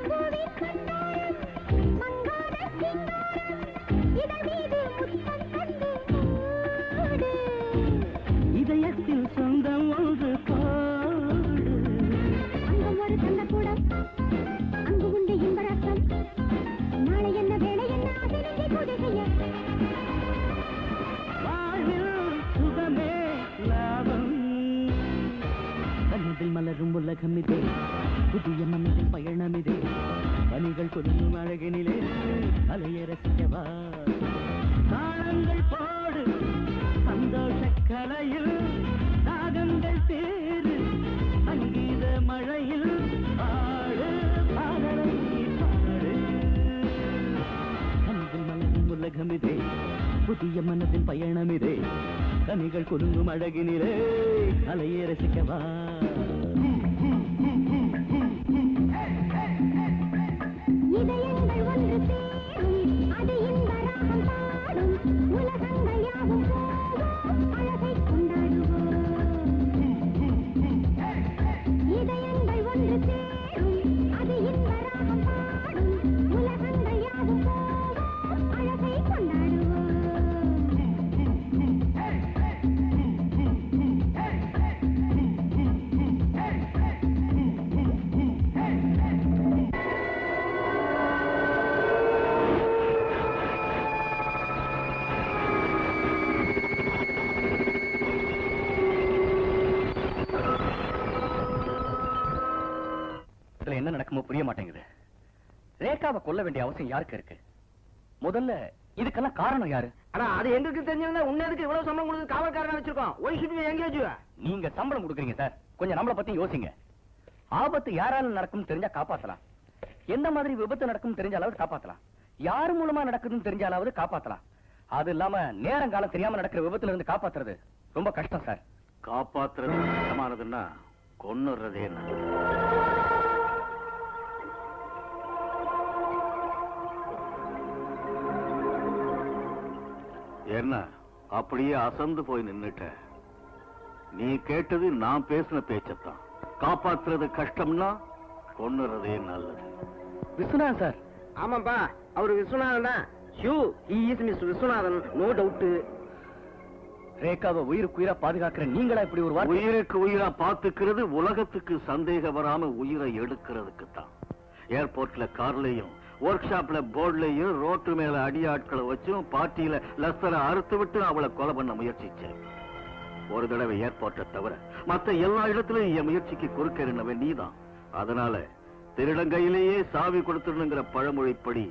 பூவின் கண்ணோரம், மங்காத சிங்காரம், இதழ் மீது முத்தம் தந்து மூடு. இதயத்தில் சொந்தம் ஒன்று போடு. அங்கும் ஒரு தந்தக்கூடம், அங்கு உண்டு இன்பரசம், நாளை என்ன வேலை என்ன ஆசை நெஞ்சை பூஜை செய்ய. வாழ்வில் சுகமே லாபம். கனவில் மலரும் உலகமிதே, புதிய மனதின் பயணமிதே, கனிகள் குலுங்கும் அழகினிலே கலையை ரசிக்கவா. தாளங்கள் போடு சந்தோஷ கலையில், தாகங்கள் தேறு சங்கீத மழையில், பாடு பாடலை பாடு. கனவில் மலரும் உலகமிதே, புதிய மனதின் பயணமிதே, கனிகள் குலுங்கும் அழகினிலே கலையை ரசிக்கவா. இதயங்கள் ஒன்று சேரும், அது இன்ப ராகம் பாடும், உலகங்கள் யாவும் போவோம், அழகை கொண்டாடுவோம். இதயங்கள் இதுல என்ன நடக்குமோ புரிய மாட்டேங்குது. ரேகாவை கொல்ல வேண்டிய அவசியம் யாருக்கு இருக்கு? முதல்ல இதுக்கெல்லாம் காரணம் யாரு? ஆனா அது எங்களுக்கு தெரிஞ்சிருந்தா உன்னதுக்கு இவ்வளவு சம்பளம் கொடுத்து காவல்காரனா வச்சிருக்கோம். Why should we engage? நீங்க சம்பளம் கொடுக்குறீங்க சார், கொஞ்சம் நம்மளை பத்தி யோசிங்க. ஆபத்து யாரால நடக்கும் தெரிஞ்சா காப்பாத்தலாம். எந்த மாதிரி விபத்து நடக்கும் தெரிஞ்சாலாவது காப்பாத்தலாம். யார் மூலமா நடக்குதுன்னு தெரிஞ்சாலாவது காப்பாத்தலாம். அது இல்லாம நேரம் காலம் தெரியாம நடக்கிற விபத்துல இருந்து காப்பாத்துறது ரொம்ப கஷ்டம் சார். காப்பாத்துறது கஷ்டமானதுன்னா கொன்னுறதே நல்லது. என்ன அப்படியே அசந்து போய் நின்னுட்ட? நீ கேட்டது நான் பேசின பேச்சத்தான். காப்பாத்துறது கஷ்டம்னா கொன்னுறதே நல்லது. விஸ்வநாதன் சார். ஆமாப்பா, அவரு விஸ்வநாதன் தான். Sure, he is Mr Viswanathan, no doubt. ரேகாவை உயிருக்கு உயிரா பாதுகாக்கிற நீங்களா இப்படி ஒரு வார்த்தை? உயிருக்கு உயிரா பாத்துக்கிறது உலகத்துக்கு சந்தேகம் வராம உயிரை எடுக்கிறதுக்கு தான். ஏர்போர்ட்ல கார்லயும், ஒர்க் ஷாப்ல போர்ட்லயும், ரோட்டு மேல அடியாட்களை வச்சும், பார்ட்டியில லஸ்தரை அறுத்து விட்டு அவளை கொலை பண்ண முயற்சிச்சேன். ஒரு தடவை ஏர்போர்ட்டை தவிர மத்த எல்லா இடத்துலயும் என் முயற்சிக்கு குறுக்க நின்னவன் நீதான். அதனால திருடங்கையிலேயே சாவி கொடுத்துடணுங்கிற பழமொழிப்படி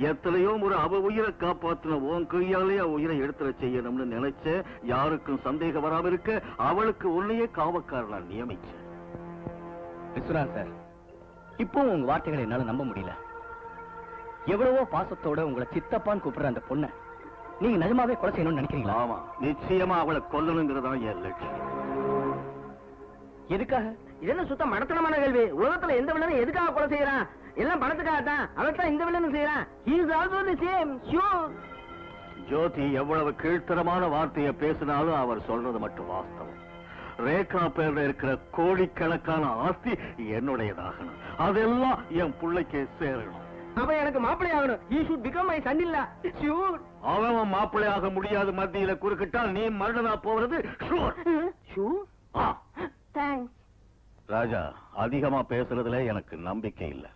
எத்தனையோ ஒரு அவ உயிரை காப்பாத்தின உன் கையாலேயே உயிரை எடுத்துட செய்யணும்னு நினைச்ச. யாருக்கும் சந்தேகம் வராம இருக்க அவளுக்கு உன்னையே காவக்காரனா நியமிச்சேன். விஸ்வநாதன் சார், இப்போ உங்க வார்த்தைகளை என்னால நம்ப முடியல. எவ்வளவோ பாசத்தோட உங்களை சித்தப்பான்னு கூப்பிடுற அந்த பொண்ணை நீங்க நிஜமாவே கொலை செய்யணும்னு நினைக்கிறீங்களா? ஆமா, நிச்சயமா அவளை கொல்லணுங்கிறதான் என் லட்சியம். எதுக்காக? இது என்ன சுத்த மடத்தனமான கேள்வி? உலகத்துல எந்த வில்லனும் எதுக்காக கொலை செய்யறான்? எல்லாம் பணத்துக்காக தான். அவர்தான் இந்த வில்லனும் செய்யறான். He is also the same, sure. Jyothi எவ்வளவு கீழ்த்தரமான வார்த்தையை பேசினாலும் அவர் சொல்றது மட்டும் வாஸ்தவம். ரேகா பேர்ல இருக்கிற கோடிக்கணக்கான ஆஸ்தி என்னுடையதாகணும். அதெல்லாம் என் பிள்ளைக்கு சேரணும். அவன் எனக்கு மாப்பிள்ளை ஆகணும். He should become my son இல்ல, ஷூர். அவன் மாப்பிள்ளையாக முடியாது மத்தியில குறுக்கிட்டால் நீ மரணனா போறது ஷூர். ஷூர். தேங்க்ஸ். ராஜா, அதிகமா பேசுறதுல எனக்கு நம்பிக்கை இல்ல.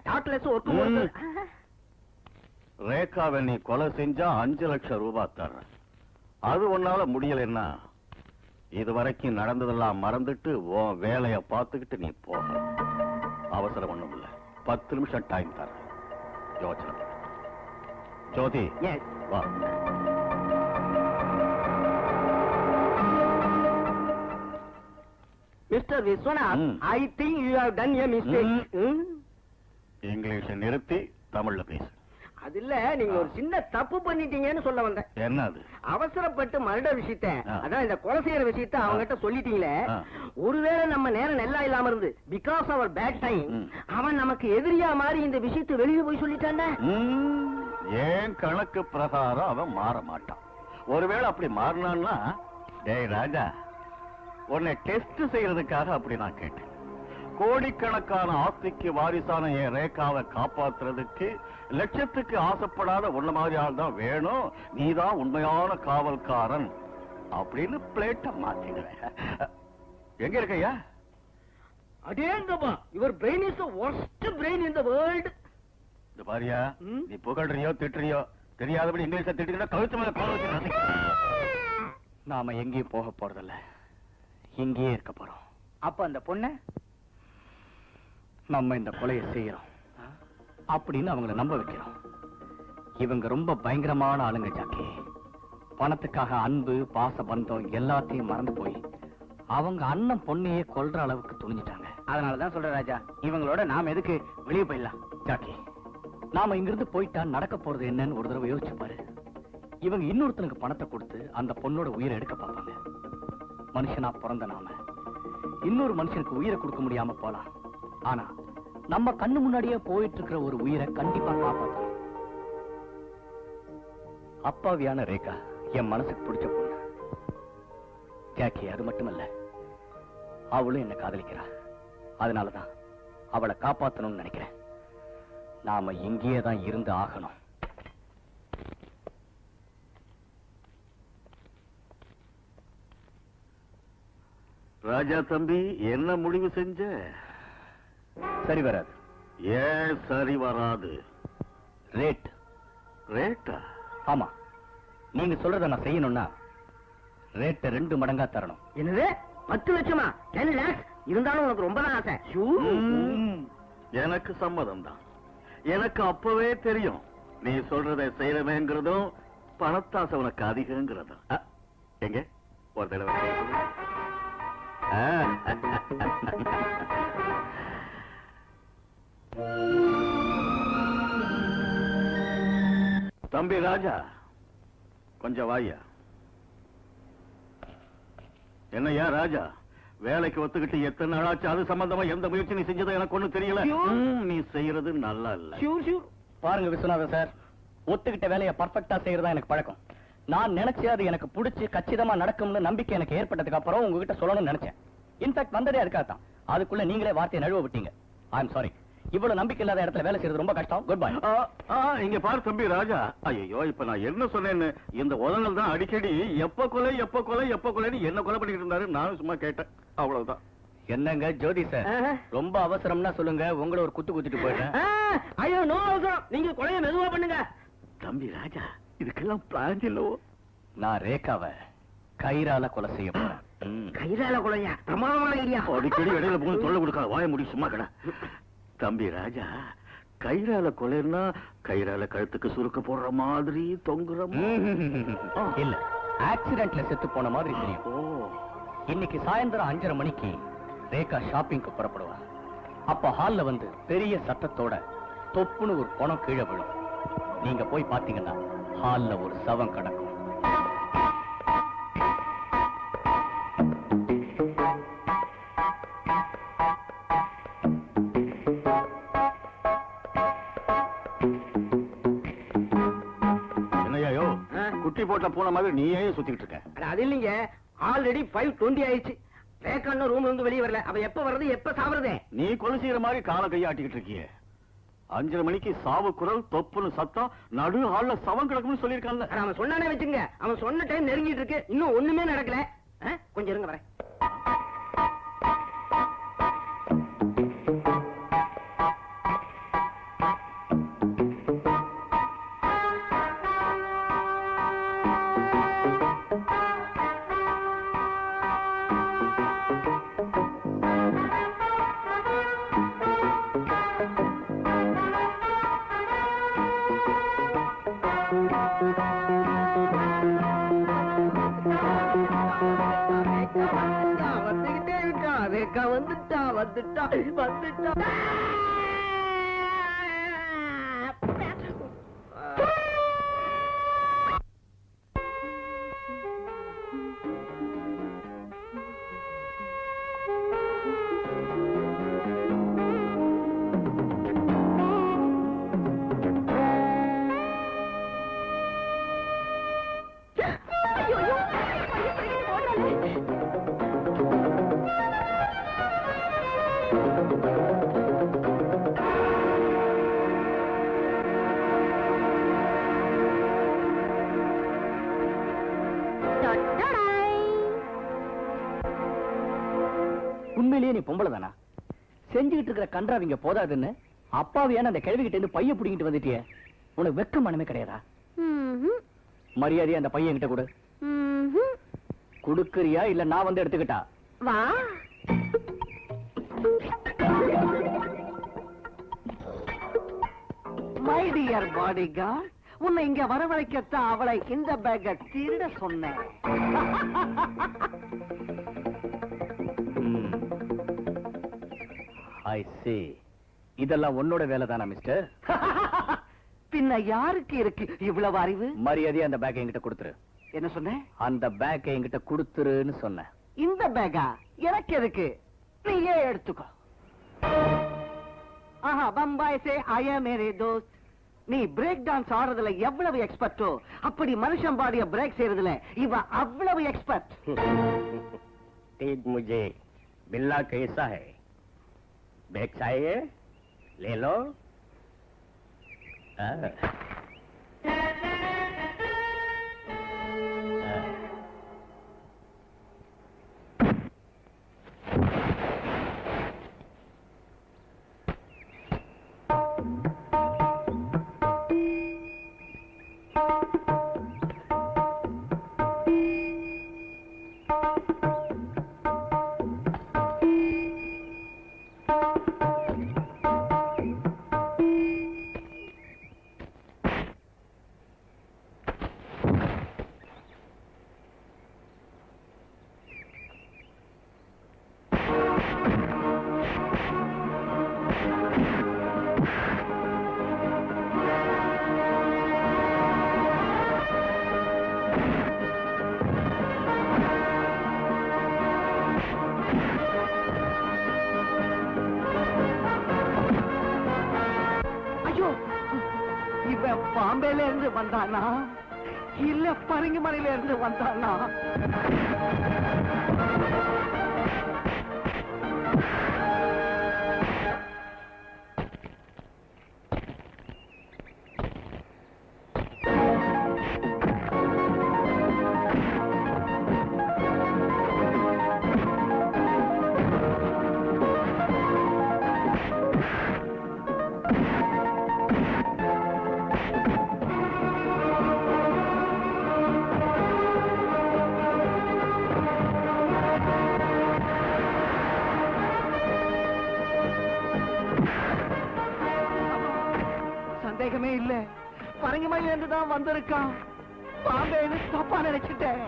டாக்லெஸ் ஒர்க். ரேகாவை நீ கொலை செஞ்சா 5 லட்சம் ரூபாய் தர்றேன். அது உன்னால முடியலன்னா இதுவரைக்கும் நடந்ததெல்லாம் மறந்துட்டு உன் வேலைய பார்த்துக்கிட்டு நீ போக. அவசரம் ஒண்ணும் இல்ல, 10 நிமிஷம் டைம் தரேன். யோசனை பண்ணு. ஜோதி, வா. Mister Viswanath, I think you have done a mistake. English நிறுத்தி தமிழ்ல பேசு. அது இல்ல, நீங்க ஒரு சின்ன தப்பு பண்ணிட்டீங்கன்னு சொல்ல வந்தேன். என்னது? அவசரப்பட்டு மர்டர் விஷயத்தை, அதான் இந்த கொலை செய்யற விஷயத்தை அவங்ககிட்ட சொல்லிட்டீங்களே. ஒருவேளை நம்ம நேரம் நல்லா இல்லாம இருந்து பிகாஸ் அவர் பேட் டைம் அவன் நமக்கு எதிரியா மாறி இந்த விஷயத்தை வெளியே போய் சொல்லிட்டான். ஏன் கணக்கு பிரகாரம் அவன் மாற மாட்டான். ஒருவேளை அப்படி மாறினான்னா, டேய் ராஜா, உன்னை டெஸ்ட் செய்யறதுக்காக அப்படி நான் கேட்டேன். கோடிக்கணக்கான ஆஸ்திக்கு வாரிசான என் ரேகாவை காப்பாத்துறதுக்கு லட்சத்துக்கு ஆசைப்படாத உன்ன மாதிரி ஆள் தான் வேணும். நீதான் உண்மையான காவல்காரன் அப்படின்னு பிளேட்ட மாத்திடுவேன். எங்க இருக்கையா? அடேங்கப்பா, your brain is the worst brain in the world. இந்த பாரியா, நீ புகழ்றியோ திட்டுறியோ தெரியாதபடி இங்கிலீஷ் திட்டினா கழுத்து மேல கால் வச்சு. நாம எங்கேயும் போக போறதில்ல, இங்கேயே இருக்க போறோம். அப்ப அந்த பொண்ணு நம்ம இந்த கொலையை செய்யறோம் அப்படின்னு அவங்கள நம்ப வைக்கிறோம். இவங்க ரொம்ப பயங்கரமான ஆளுங்க ஜாக்கி. பணத்துக்காக அன்பு, பாச பந்தம் எல்லாத்தையும் மறந்து போய் அவங்க அண்ணன் பொண்ணையே கொல்ற அளவுக்கு துணிஞ்சிட்டாங்க. அதனாலதான் சொல்ற ராஜா, இவங்களோட நாம எதுக்கு வெளியே போயிடலாம். ஜாக்கி, நாம இங்கிருந்து போயிட்டா நடக்க போறது என்னன்னு ஒரு தடவை யோசிச்சு பாரு. இவங்க இன்னொருத்தனுக்கு பணத்தை கொடுத்து அந்த பொண்ணோட உயிரை எடுக்க பார்ப்பாங்க. மனுஷனா பிறந்த நாம இன்னொரு மனுஷனுக்கு உயிரை கொடுக்க முடியாம போலாம். ஆனா நம்ம கண்ணு முன்னாடியே போயிட்டு இருக்கிற ஒரு உயிரை கண்டிப்பா காப்பாற்றணும். அப்பாவியான ரேகா என் மனசுக்கு பிடிச்ச பொண்ணு ஜாக்கி. அது மட்டுமல்ல, அவளும் என்ன காதலிக்கிறா. அதனாலதான் அவளை காப்பாற்றணும்னு நினைக்கிறேன். நாம இங்கேயே தான் இருந்து ஆகணும். ராஜா தம்பி, என்ன முடிவு செஞ்ச? சரி வராது. ஏன் சரி வராது? ரேட். ரேட்டா? ஆமா, நீங்க சொல்றத நான் செய்யணும்னா ரேட்டை 2 மடங்கா தரணும். என்னது, 10 லட்சமா? 10 lakhs? இருந்தாலும் உனக்கு ரொம்ப தான் ஆசை. எனக்கு சம்மதம் தான். எனக்கு அப்பவே தெரியும் நீ சொல்றதை செய்யறவேங்கிறதும் பணத்தாசை உனக்கு அதிகங்கிறதும். எங்க ஒரு தடவை கை கொடு. தம்பி ராஜா, கொஞ்சம் வாயா. என்னையா ராஜா, வேலைக்கு ஒத்துக்கிட்டு எத்தனை நாளாச்சு? அது சம்பந்தமா எந்த முயற்சி நீ செஞ்சதோ எனக்கு ஒண்ணும் தெரியல. நீ செய்யறது நல்லா இல்ல. பாருங்க விஸ்வநாதன் சார், ஒத்துக்கிட்ட வேலையை பர்ஃபெக்ட்டா செய்யறதா எனக்கு பழக்கம். நான் நினைச்சு அது எனக்கு பிடிச்சி கச்சிதமா நடக்கும்னு நம்பிக்கை எனக்கு ஏற்பட்டதுக்கு அப்புறம் உங்ககிட்ட சொல்லணும்னு நினைச்சேன். இன்ஃபேக்ட் வந்ததே அதுக்காகத்தான். அதுக்குள்ள நீங்களே வார்த்தையை நழுவ விட்டீங்க. I am sorry. இவ்வளவு நம்பிக்கை இல்லாத இடத்துல வேலை செய்யறது ரொம்ப கஷ்டம். Good bye. இங்க பாரு தம்பி ராஜா, ஐயோ இப்ப நான் என்ன சொன்னேன்னு இந்த உதனல் தான் அடிக்கடி எப்ப கொலை எப்ப கொலை எப்ப கொலைன்னு என்ன கொலை பண்ணிட்டு இருந்தாரு. நானும் சும்மா கேட்டேன், அவ்வளவுதான். என்னங்க ஜோதி சார், ரொம்ப அவசரம்னா சொல்லுங்க, உங்களை ஒரு குத்து குத்திட்டு போயிட்டேன். ஐயோ நோ அவசரம், நீங்க கொலையை மெதுவா பண்ணுங்க. தம்பி ராஜா, இதுக்கெல்லாம் பிளான் இல்லவோ? நான் ரேகாவை கயிறால கொலை செய்ய போறேன். கைதால கொலையா? பிரமாதமான ஐடியா. அடிக்கடி இடையில போய் தொல்லை கொடுக்காத, வாய முடி சும்மா கடை. தம்பி ராஜா, கயிறால கொலைன்னா கயிறால கழுத்துக்கு சுருக்க போடுற மாதிரி தொங்குற இல்ல, ஆக்சிடென்ட்ல செத்து போன மாதிரி தெரியும். இன்னைக்கு சாயந்தரம் 5:30 மணிக்கு ரேகா ஷாப்பிங்க்கு புறப்படுவா. அப்ப ஹால்ல வந்து பெரிய சத்தத்தோட தொப்புன்னு ஒரு பணம் கீழே விழும். நீங்க போய் பாத்தீங்கன்னா ஹால்ல ஒரு சவம் கிடக்கும். என்னையோ குட்டி போட்ட பூனை மாதிரி நீயே சுத்திட்டு இருக்க? அது இல்லைங்க, ஆல்ரெடி 5:20 ஆயிடுச்சு. ரேகா ரூம்ல இருந்து வெளியே வரல. அவ எப்ப வர்றது எப்ப சாவறது? நீ கொலை செய்யற மாதிரி கால கையாட்டிக்கிட்டு இருக்கியே. 5:30 மணிக்கு சாவு குரல், தொப்புன்னு சத்தம், நடு ஹால்ல சவம் கிடக்கும்னு சொல்லியிருக்கான்ல. அவன் சொன்னானே வச்சுங்க. அவன் சொன்ன டைம் நெருங்கிட்டு இருக்கு, இன்னும் ஒண்ணுமே நடக்கல. கொஞ்சம் இருங்க வரேன். வந்துட்டா. உண்மையிலேயே நீ பொம்பளை தானா? செஞ்சுக்கிட்டு இருக்கிற கன்றாவிங்க போதாதுன்னு அப்பாவியான அந்த கிழவி கிட்ட இருந்து பைய புடிங்கிட்டு வந்துட்டியே. உனக்கு வெக்க மனமே கிடையாதா? மரியாதையா அந்த பையன் கிட்ட கொடு. குடுக்கறியா இல்ல நான் வந்து எடுத்துக்கிட்டா? வா. மை டியர் பாடிகார்ட், உன்னை இங்க வரவழைக்கத்தான் அவளை இந்த பேக்க திருட சொன்னேன். ஐ சீ. இதெல்லாம் உன்னோட வேலை தானா மிஸ்டர்? பின்ன யாருக்கு இருக்கு இவ்வளவு அறிவு? மரியாதையா அந்த பேக் என்கிட்ட கொடுத்துரு. என்ன சொன்னேன்? அந்த பேக் என்கிட்ட கொடுத்துருன்னு சொன்னேன். இந்த பேக்கா? எனக்கு எதுக்கு? நீயே எடுத்துக்கோ. ஆஹா, பம்பாய் சே ஆயா மேரே தோஸ்த். நீ பிரேக் டான்ஸ் ஆடுறதுல எவ்வளவு எக்ஸ்பர்ட்டோ அப்படி மனுஷன் பாடிய பிரேக் செய்யறதுல இவ அவ்வளவு எக்ஸ்பர்ட். तेज मुझे बिल्ला कैसा है? बैग चाहिए? ले लो. பாம்பேல இருந்து வந்தானா இல்ல பரங்கிமலையில இருந்து வந்தானா? சந்தேகமே இல்ல, பரங்கிமலையில இருந்து தான் வந்திருக்கான். பாம்பேன்னு தப்பா நினைச்சிட்டேன்.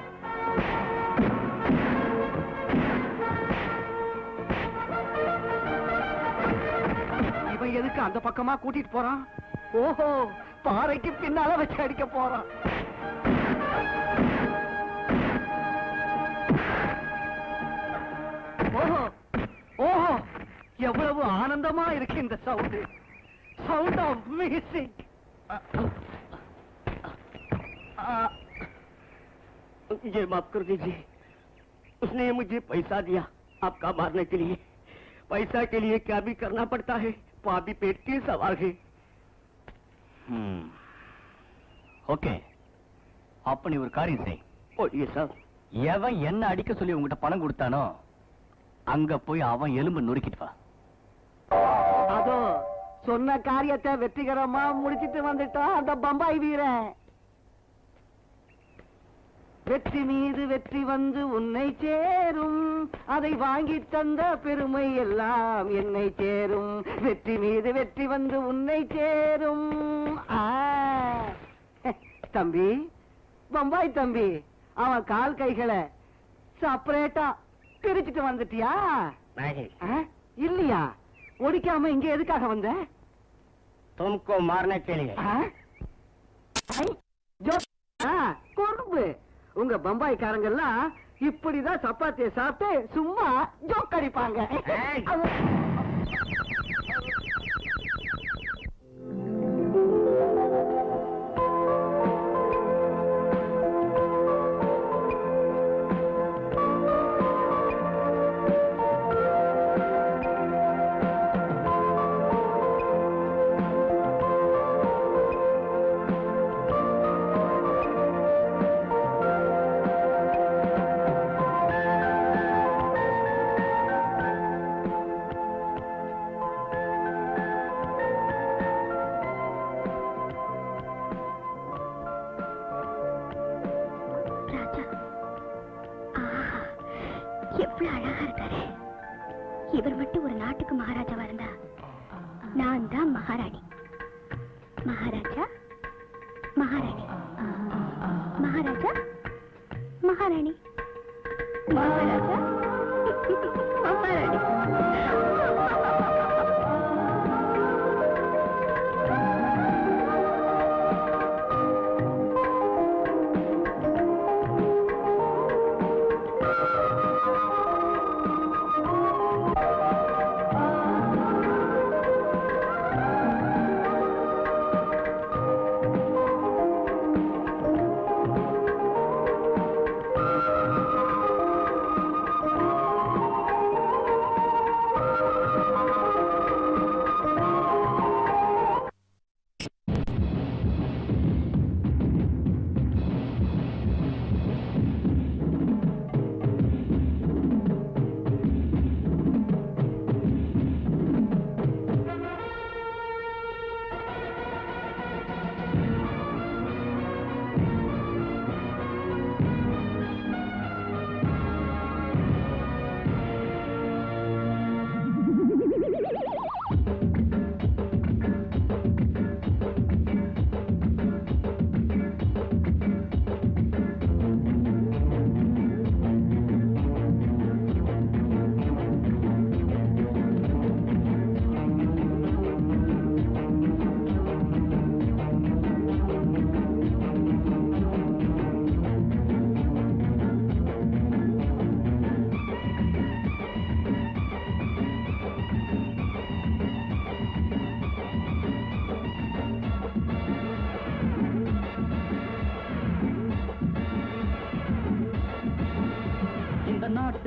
இவன் எதுக்கு அந்த பக்கமா கூட்டிட்டு போறான்? ஓஹோ, பாறைக்கு பின்னால வச்சு அடிக்க போறான். ஓஹோ ஓஹோ, எவ்வளவு ஆனந்தமா இருக்கு இந்த சவுண்ட். Sound of music. मुझे माफ कर दीजिए, उसने मुझे पैसा दिया आपका मारने के लिए। पैसा के लिए क्या भी करना पड़ता है, पापी पेट के सवाल है। ஓகே, அப்ப நீ ஒரு காரியம் செய். बोलिए साहब। எவன் என்ன அடிக்க சொல்லி உங்ககிட்ட பணம் கொடுத்தானோ அங்க போய் அவன் எலும்பு நொறுக்கிட்டு வா. அதோ சொன்ன காரியத்தை வெற்றிகரமா முடிச்சிட்டு வந்துட்டான் அந்த பம்பாய் வீரன். வெற்றி மீது வெற்றி வந்து உன்னை சேரும், அதை வாங்கி தந்த பெருமை எல்லாம் என்னை சேரும். வெற்றி மீது வெற்றி வந்து உன்னை சேரும். தம்பி, பம்பாய் தம்பி, அவன் கால் கைகளை செப்பரேட்டா பிரிச்சுட்டு வந்துட்டியா? இல்லையா? ஒடிக்காம இங்க எதுக்காக வந்த? तुमको मारने के लिए। குறும்பு, உங்க பம்பாய்க்காரங்கெல்லாம் இப்படிதான் சப்பாத்தியை சாப்பிட்டு சும்மா ஜோக் அடிப்பாங்க. எவ்வளவு அழகா இருக்காரு. இவர் மட்டும் ஒரு நாட்டுக்கு மகாராஜாவா இருந்தா நான் தான் மகாராணி. மகாராஜா, மகாராணி, மகாராஜா, மகாராணி, மகாராஜா, மகாராணி.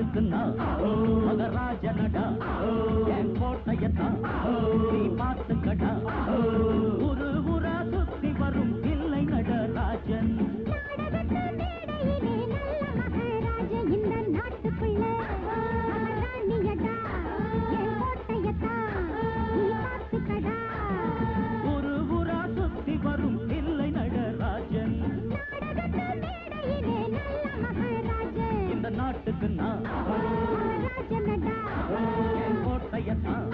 நாட்டுக்கு நான் மகராஜனடா என் கோட்டையத்தான் நீ பார்த்துக்கடா ஒரு ஊரா சுத்தி வரும் இல்லை நடராஜன் ஒரு ஊரா சுத்தி வரும் இல்லை நடராஜன் இந்த நாட்டுக்கு நான் என் கோட்டையத்தான்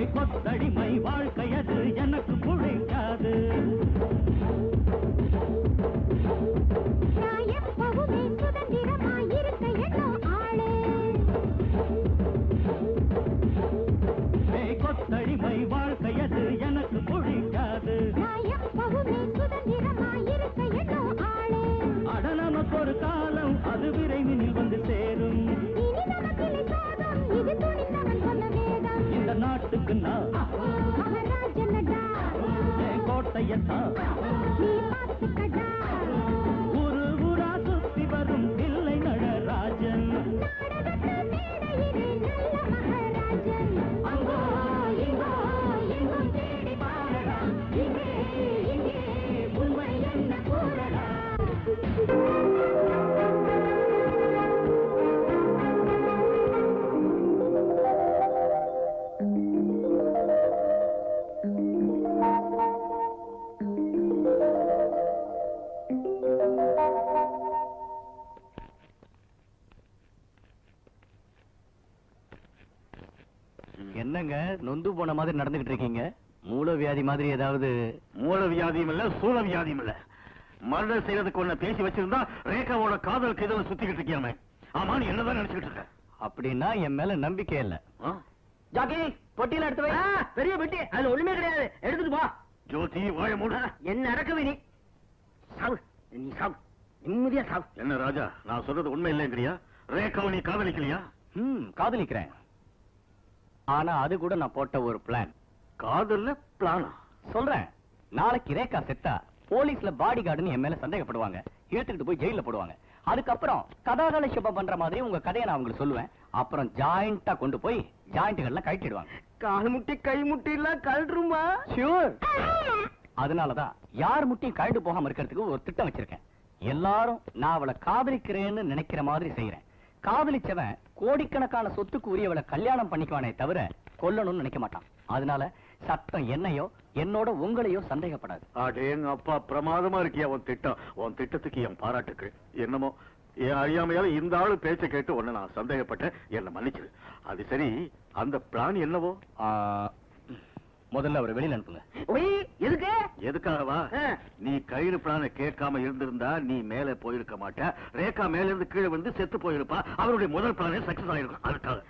கொத்தடிமை வாழ்க்கையது எனக்கு பிடிக்காது கொத்தடிமை வாழ்க்கையது எனக்கு பிடிக்காது அட நமக்கு ஒரு காலம் அது விரைவில் வந்து சேரும் இந்த நாட்டுக்கு நான் என் கோட்டையத்தான் ஒரு ஊரா சுத்தி வரும் இல்லை நடராஜன் என்னங்க நொந்து போன மாதிரி நடந்துகிட்டு இருக்கீங்க மூல வியாதி மாதிரி ஏதாவது மூல வியாதியும் இல்ல சூழ வியாதியும் இல்ல மர்டர் செய்யறதுக்கு ஒண்ணு பேசி வச்சிருந்தா ரேகாவோட காதலுக்கு இதில் சுத்திக்கிட்டு இருக்கியாமே ஆமா நீ என்னதான் நினைச்சுக்கிட்டு இருக்க அப்படின்னா என் மேல நம்பிக்கை இல்ல ஜாக்கி பொட்டியில எடுத்து வை பெரிய பெட்டி அதுல ஒண்ணுமே கிடையாது எடுத்துட்டு போ ஜோதி வாய மூட என்ன அடக்கவே நீ சாவு நீ சாவு நிம்மதியா சாவு என்ன ராஜா நான் சொல்றது உண்மை இல்லைங்கிறியா ரேகாவை நீ காதலிக்கலையா காதலிக்கிறேன் ஆனா அது கூட நான் போட்ட ஒரு பிளான் காதல்ல பிளானா சொல்றேன் நாளைக்கு ரேகா செத்தா போலீஸ்ல பாடி கார்டுன்னு என் மேல சந்தேகப்படுவாங்க இழுத்துக்கிட்டு போய் ஜெயில போடுவாங்க அதுக்கப்புறம் கதாகலை சுபம் பண்ற மாதிரி உங்க கதையை நான் உங்களுக்கு சொல்லுவேன் அப்புறம் ஜாயிண்டா கொண்டு போய் ஜாயிண்ட்கள்லாம் கழட்டிடுவாங்க கால் முட்டி கை முட்டி எல்லாம் கழட்டுருமா ஷூர் அதனாலதான் யார் முட்டியும் கழண்டு போகாம இருக்கிறதுக்கு ஒரு திட்டம் வச்சிருக்கேன் எல்லாரும் நான் அவளை காதலிக்கிறேன்னு நினைக்கிற மாதிரி செய்யறேன் காதலிச்சவன் கோடிக்கணக்கான சொத்துக்கு உரியவளை கல்யாணம் பண்ணிக்குவானே தவிர கொல்லணும்னு நினைக்க மாட்டான் அதனால சட்டம் என்னையோ என்னோட உங்களையோ சந்தேகப்படாது அடேங்க அப்பா பிரமாதமா இருக்கியா உன் திட்டத்துக்கு என் பாராட்டுக்கு என்னமோ என் அறியாமையால இந்த ஆளு பேச்ச கேட்டு உன்னை நான் சந்தேகப்பட்டேன் என்ன மன்னிச்சிரு அது சரி அந்த பிளான் என்னவோ முதல்ல அவரை வெளியில அனுப்புங்க எதுக்கு எதுக்காகவா நீ கயிறு பிளான கேட்காம இருந்திருந்தா நீ மேல போயிருக்க மாட்ட ரேகா மேல இருந்து கீழே வந்து செத்து போயிருப்பா அவருடைய முதல் பிளானே சக்சஸ் ஆயிருக்கும் அதுக்காக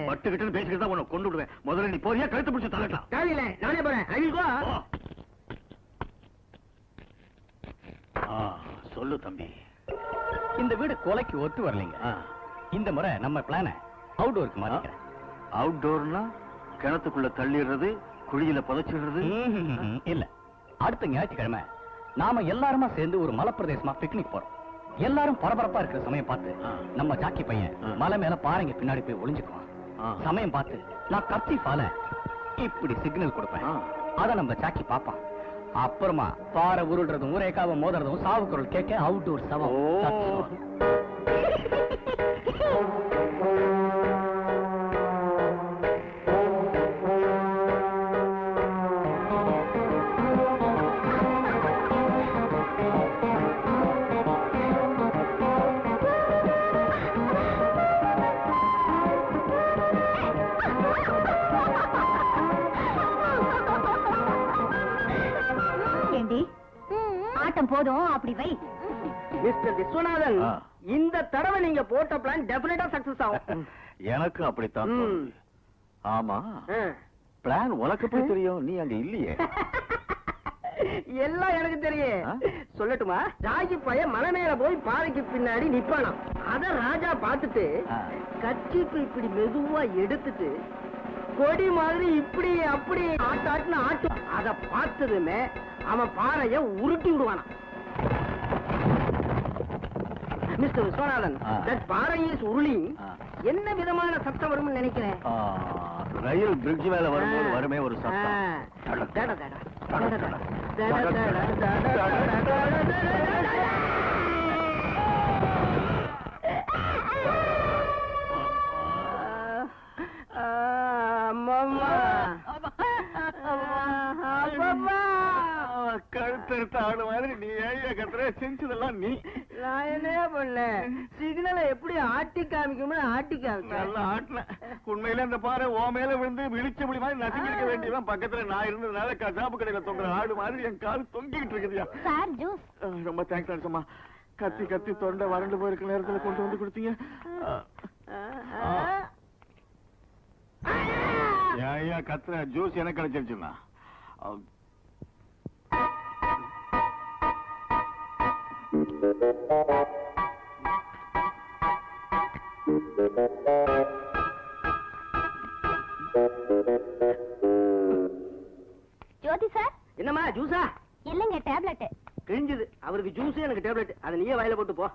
பட்டுக்கிட்டு பேசிக்கிட்டு தான் உன்னை கொண்டு விடுவேன் முதல்ல நீ போறியா கழுத்து பிடிச்சு தள்ளலாம் தேவையில்லை நானே போறேன் சொல்லு தம்பி இந்த வீடு கொலைக்கு ஒத்து வரலைங்க இந்த முறை நம்ம பிளான அவுட்டோருக்கு மாத்திக்கிறேன் அவுட்டோர்னா கிணத்துக்குள்ள தள்ளிடுறது குழியில புதைச்சிடுறது இல்ல அடுத்த ஞாயிற்றுக்கிழமை நாம எல்லாருமா சேர்ந்து ஒரு மலைப்பிரதேசமா பிக்னிக் போறோம் எல்லாரும் பரபரப்பா இருக்கிற சமயம் பார்த்து நம்ம ஜாக்கி பையன் மலை மேல பாறைங்க பின்னாடி போய் ஒளிஞ்சுக்குவான் சமயம் பார்த்து நான் கர்ச்சீஃபால இப்படி சிக்னல் கொடுப்பேன் அத நம்ம ஜாக்கி பாப்பான் அப்புறமா பாறை உருள்றதும் ரேகாவை மோதுறதும் சாவு குரல் கேட்க அவுட்டோர் சவம் ஆட்டம் போதும், அப்படி வை. மிஸ்டர் விஸ்வநாதன், ஆ. இந்த தடவை நீங்க போட்ட பிளான் டெஃபினட்டா சக்சஸ் ஆகும். எனக்கு அப்படித்தான் ம். தோணுது. ஆமா, ஆ. பிளான் உனக்கு எப்படி தெரியும்? நீ அங்க இல்லையே. எல்லாம் எனக்கு தெரியும். ஆ? சொல்லட்டுமா? ராஜி பைய மலை மேல போய் பாறைக்கு பின்னாடி நிப்பானாம். அத ராஜா பார்த்துட்டு ஆ. கட்சிப்பு இப்படி மெதுவா எடுத்துட்டு கொடி மாதிரி இப்படி அப்படி ஆட்டாட்டுன்னு ஆட்டும். அத பார்த்ததுமே அவன் பாறைய உருட்டி விடுவானாம். மிஸ்டர் விஸ்வநாதன், ஆ. that பாறை இஸ் உருளி. ஆ. என்ன விதமான சத்தம் வரும்னு நினைக்கிறேன்? ஆ, ரயில் பிரிட்ஜ் மேல வரும்போது வருமே ஒரு சத்தம். தட, தட, தட, தட, தட, தட, தட, தட, தட, தட. அம்மம்மா. அப்பப்பா. கழுத்தெடுத்த ஆடு மாதிரி நீ ஏன் கத்துற? செஞ்சதெல்லாம் நீ. நான் என்னையா பண்ணேன்? சிக்னலை எப்படி ஆட்டி காமிக்கும்னு ஆட்டி காமிச்சேன். நல்லா ஆட்டின. உண்மையில அந்த பாறை ஓ மேல விழுந்து விழிச்சபடி மாதிரி நசுங்கிருக்க வேண்டியதான். பக்கத்துல நான் இருந்ததுனால கசாப்பு கடையில தொங்குற ஆடு மாதிரி என் கால் தொங்கிட்டு இருக்குதுயா. Sir, juice. ரொம்ப தேங்க்ஸ் அம்மா. கத்தி கத்தி தொண்டை வறண்டு போயிருக்க நேரத்துல கொண்டு வந்து கொடுத்தீங்க. ஐயா கத்துற ஜூஸ் எனக்கு கிடைச்சிருச்சுண்ணா. ஜோதி சார். என்னம்மா ஜூஸா? இல்லைங்க, டேப்லெட். கிழிஞ்சது. அவருக்கு ஜூஸ், எனக்கு டேப்லெட். அதை நீயே வாயில போட்டு போ.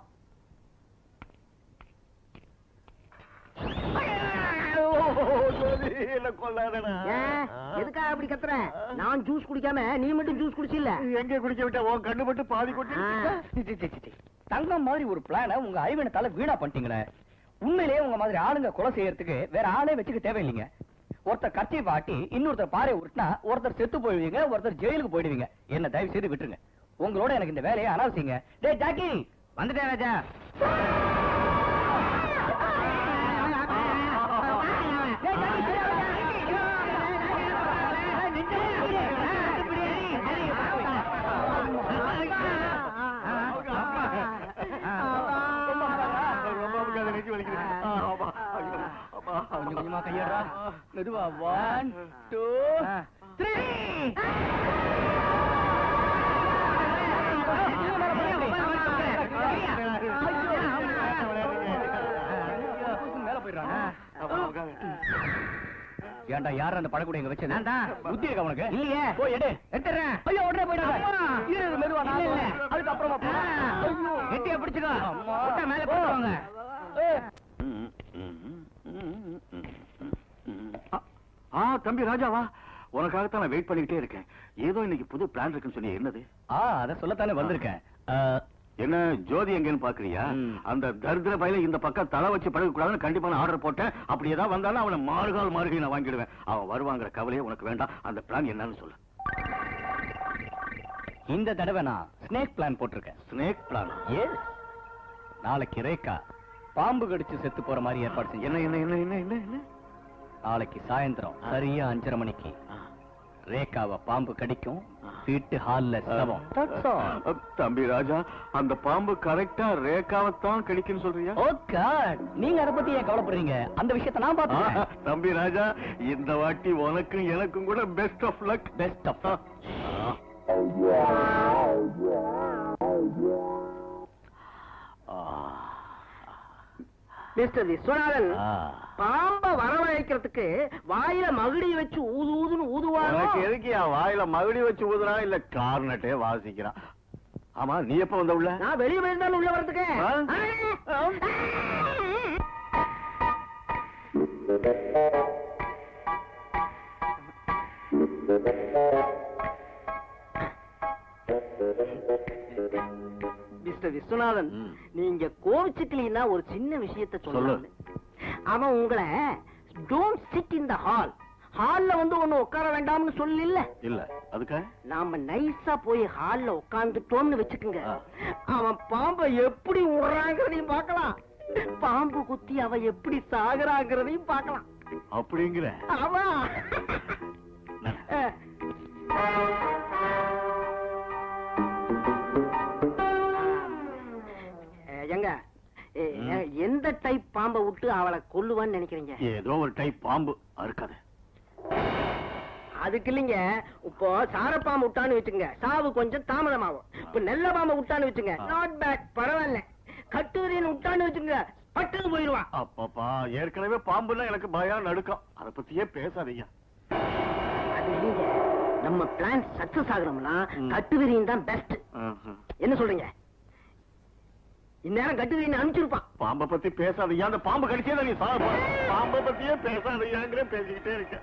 ஏன்? எதுக்காக அப்படி கத்துற? நான் ஜூஸ் குடிக்காம நீ மட்டும் ஜூஸ் குடிச்சில்ல? எங்க குடிக்க விட்ட? உன் கண்ணு மட்டும் பாதி கொட்டி. தங்கம் மாதிரி ஒரு பிளான உங்க ஐவனத்தால வீணா பண்ணிட்டீங்களே. உண்மையிலேயே உங்க மாதிரி ஆளுங்க கொலை செய்யறதுக்கு வேற ஆளே வச்சுக்க தேவையில்லைங்க. ஒருத்தர் கட்சி பாட்டி இன்னொருத்தர் பாறை உருட்டினா ஒருத்தர் செத்து போயிடுவீங்க, ஒருத்தர் ஜெயிலுக்கு போயிடுவீங்க. என்ன தயவு செய்து விட்டுருங்க. உங்களோட எனக்கு இந்த வேலையை அனாவசியங்க. டேய் ஜாக்கி, வந்துட்டேன் ராஜா. கொஞ்சம் கொஞ்சமா கையடா. மெதுவா. 1 2 3. மேல போயிடுறாங்க. ஏன்டா யார் அந்த பழக்கூட எங்க வச்சது? நான் தான். புத்தி இருக்கா உனக்கு? இல்லையே. போய் எடு. எடுத்துறேன். ஐயோ உடனே போயிடாத. இரு மெதுவா. இல்ல இல்ல. அதுக்கு அப்புறமா போ. ஐயோ கெட்டியா பிடிச்சுக்கோ. முட்டை மேல போடுவாங்க. தம்பி ராஜாவா, உனக்காகத்தான் நான் வெயிட் பண்ணிக்கிட்டே இருக்கேன். ஏதோ இன்னைக்கு புது பிளான் இருக்குன்னு சொன்னீங்க. என்னது? அத சொல்லத்தானே வந்திருக்கேன். என்ன ஜோதி எங்கன்னு பாக்குறியா? ம். அந்த தரித்திர பையில இந்த பக்கம் தலை வச்சு பழக கூடாதுன்னு கண்டிப்பா நான் ஆர்டர் போட்டேன். அப்படி ஏதாவது வந்தாலும் அவனை மாறுகால் மாறுகை நான் வாங்கிடுவேன். அவன் வருவாங்கிற கவலையே உனக்கு வேண்டாம். அந்த பிளான் என்னன்னு சொல்லு. இந்த தடவை நான் ஸ்னேக் பிளான் போட்டிருக்கேன். Snake plant? எஸ். நாளைக்கு ரேகா பாம்பு கடிச்சு செத்து போற மாதிரி ஏற்பாடு செஞ்சு. என்ன என்ன என்ன என்ன என்ன என்ன? நாளைக்கு சாயந்தரம் சரியா 5:30 மணிக்கு ரேகாவை பாம்பு கடிக்கும். வீட்டு ஹால்ல சவம். தம்பி ராஜா, அந்த பாம்பு கரெக்டா ரேகாவைத்தான் கடிக்குன்னு சொல்றியா? ஓ காட், நீங்க அத பத்தி ஏன் கவலைப்படுறீங்க? அந்த விஷயத்தை நான் பாத்துக்கிறேன். தம்பி ராஜா, இந்த வாட்டி உனக்கும் எனக்கும் கூட best of luck. Best of Mr Viswanathan, பாம்ப வரவழைக்கிறதுக்கு வாயில மகுடி வச்சு ஊது ஊதுன்னு ஊதுவாங்க. உனக்கு எதுக்கு வாயில மகுடி வச்சு ஊதுறான் இல்ல கார்னட்டே வாசிக்கிறான்? ஆமா, நீ எப்ப வந்த உள்ள? நான் வெளியே போயிருந்தாலும் உள்ள வரதுக்கு. மிஸ்டர் விஸ்வநாதன், நீங்க கோவிச்சுக்கலீன்னா ஒரு சின்ன விஷயத்தை சொல்லு. அவன் உங்களை don't sit in the hall, ஹால்ல வந்து ஒண்ணு உட்கார வேண்டாம்னு சொல்லல. இல்ல, அதுக்கு நாம நைஸா போய் ஹால்ல உட்கார்ந்துட்டோம்னு வச்சுக்குங்க. அவன் பாம்பை எப்படி விடுறாங்கிறதையும் பார்க்கலாம், பாம்பு குத்தி அவ எப்படி சாகுறாங்கிறதையும் பார்க்கலாம். அப்படிங்கிற? ஆமா. டைப் பாம்பை விட்டு அவளை கொல்லுவான்னு நினைக்கிறீங்க? ஏதோ ஒரு டைப் பாம்பு அறுக்காது. அதுக்கு இல்லைங்க, இப்போ சாரப்பாம்பு விட்டான்னு வச்சுங்க, சாவு கொஞ்சம் தாமதமாகும். இப்ப நெல்ல பாம்பை விட்டான்னு வச்சுங்க, நாட் பேட், பரவாயில்ல. கட்டுவரியன் விட்டான்னு வச்சுங்க, பட்டுன்னு போயிருவான். அப்பப்பா, ஏற்கனவே பாம்புல எனக்கு பயம் நடுக்கம். அதை பத்தியே பேசாதீங்க. அது இல்லைங்க, நம்ம பிளான் சக்சஸ் ஆகணும்னா கட்டுவரியன் தான் பெஸ்ட். என்ன சொல்றீங்க? இந்நேரம் கட்டுவரியன் அனுப்பிச்சிருப்பான். பாம்பை பத்தி பேசாதீங்க. அந்த பாம்பு கடிச்சே நீ சாக. பாம்பை பத்தியே பேசாதீங்க, பேசிக்கிட்டே இருக்க.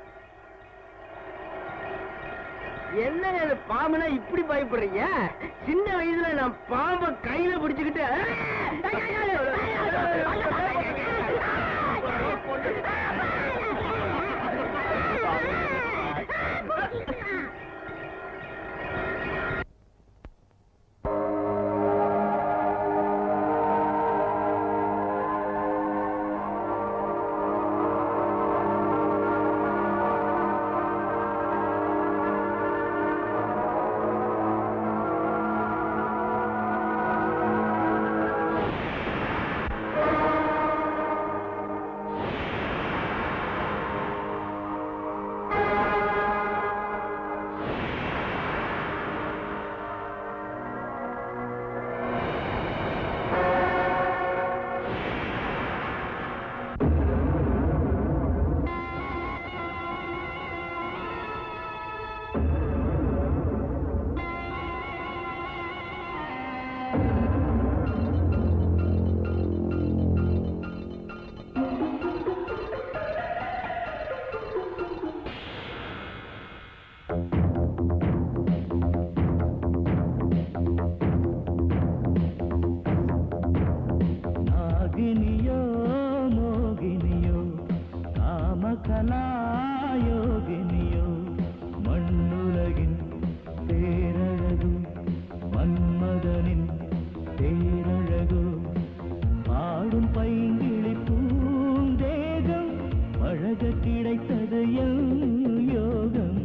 என்ன பாம்புனா இப்படி பயப்படுறீங்க? சின்ன வயசுல நான் பாம்பை கையில பிடிச்சுக்கிட்டு கலாயோகினியோ மண்ணுலகின் பேரழகு மன்மதனின் பேரழகு பாடும் பைங்கிளி பூந்தேகம் பழக கிடைத்தது யோகம்.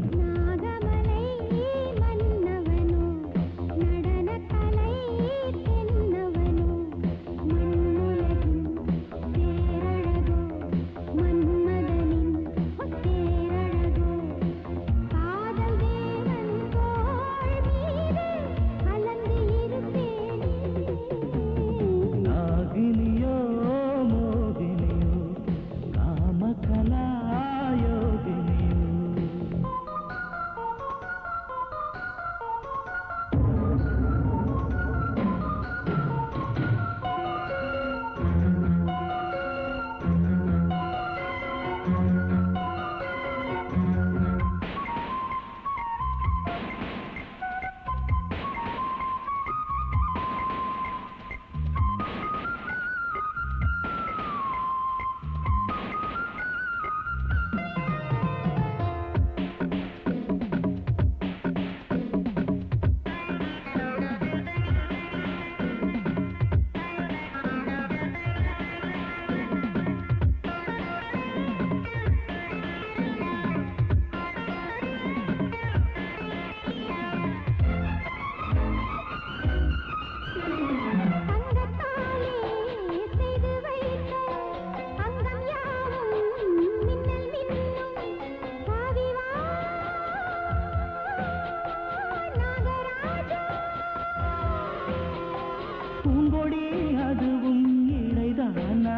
பூங்கொடி அதுவும் இடைதானா,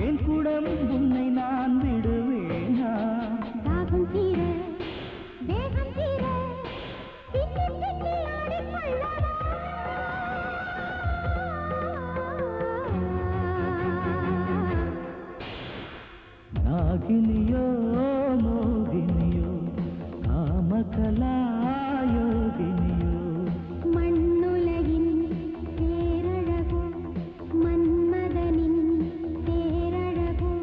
என் குடம் உன்னை நான் விடுவேனா? தாகம் தீர தேகம் தீர நாகினியோ மோகினியோ காமகலாயோகினியோ மண்ணுலகின் பேரழகோ மன்மதனின் பேரழகோ.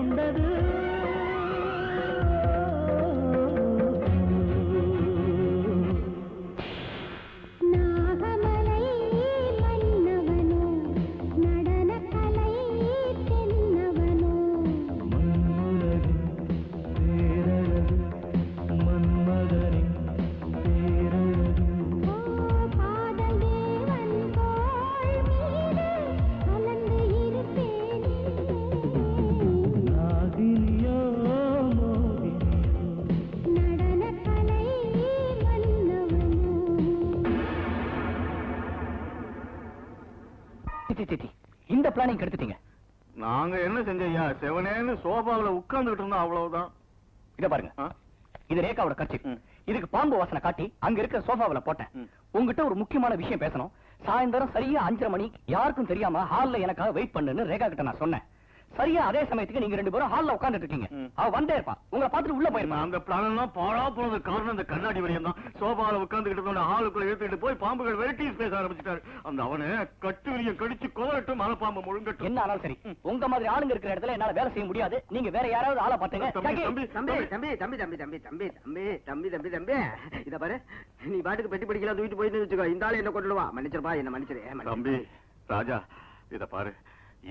கொண்டது நாகமலை மன்னவனோ நடனக்கலை தென்னவனோ மண்ணுலகின் பேரழகு மன்மதனின் பேரழகு காதல் தேவன் தோள் மீது கலந்து இருப்பேனே நாகினியோ மோகினியோ நடனக்கலை மன்னவனோ சித்தி இந்த பிளானிங் கெடுத்துட்டீங்க. நாங்க என்ன செஞ்சையா செவனேன்னு சோபாவில உட்கார்ந்துகிட்டு இருந்தோம் அவ்வளவுதான். இத பாருங்க, இது ரேகாவோட கட்சி. இதுக்கு பாம்பு வாசனை காட்டி அங்க இருக்கிற சோஃபாவில போட்டேன். உங்ககிட்ட ஒரு முக்கியமான விஷயம் பேசணும். சாயந்தரம் சரியா 5:30 மணிக்கு யாருக்கும் தெரியாம ஹால்ல எனக்காக வெயிட் பண்ணுன்னு ரேகா கிட்ட நான் சொன்னேன். சரியா அதே சமயத்துக்கு நீங்க 2 பேரும் ஹால்ல உட்கார்ந்துட்டு இருக்கீங்க. அவ வந்தே இருப்பா, உங்களை பார்த்துட்டு உள்ள போயிருப்பா. அந்த பிளான் எல்லாம் பாழா போனது காரணம் அந்த கண்ணாடி வரையும் தான். சோபால உட்கார்ந்துகிட்டு இருந்த ஹாலுக்குள்ள எடுத்துட்டு போய் பாம்புகள் வெரைட்டிஸ் பேச ஆரம்பிச்சிட்டாரு. அந்த அவனை கட்டு விரிய கடிச்சு கொதறட்டும் மலைப்பாம்பு முழுங்கட்டும். என்ன ஆனாலும் சரி, உங்க மாதிரி ஆளுங்க இருக்கிற இடத்துல என்னால வேலை செய்ய முடியாது. நீங்க வேற யாராவது ஆளை பாத்துங்க. தம்பி, தம்பி, தம்பி தம்பி தம்பி தம்பி தம்பி தம்பி தம்பி தம்பி தம்பி தம்பி இத பாரு, நீ பாட்டுக்கு பெட்டி படிக்கலாம் தூக்கிட்டு போயிட்டு வச்சுக்கோ. இந்த ஆளு என்ன கொண்டுடுவா. மன்னிச்சிருப்பா, என்ன மன்னிச்சிரு. தம்பி ராஜா, இத பாரு,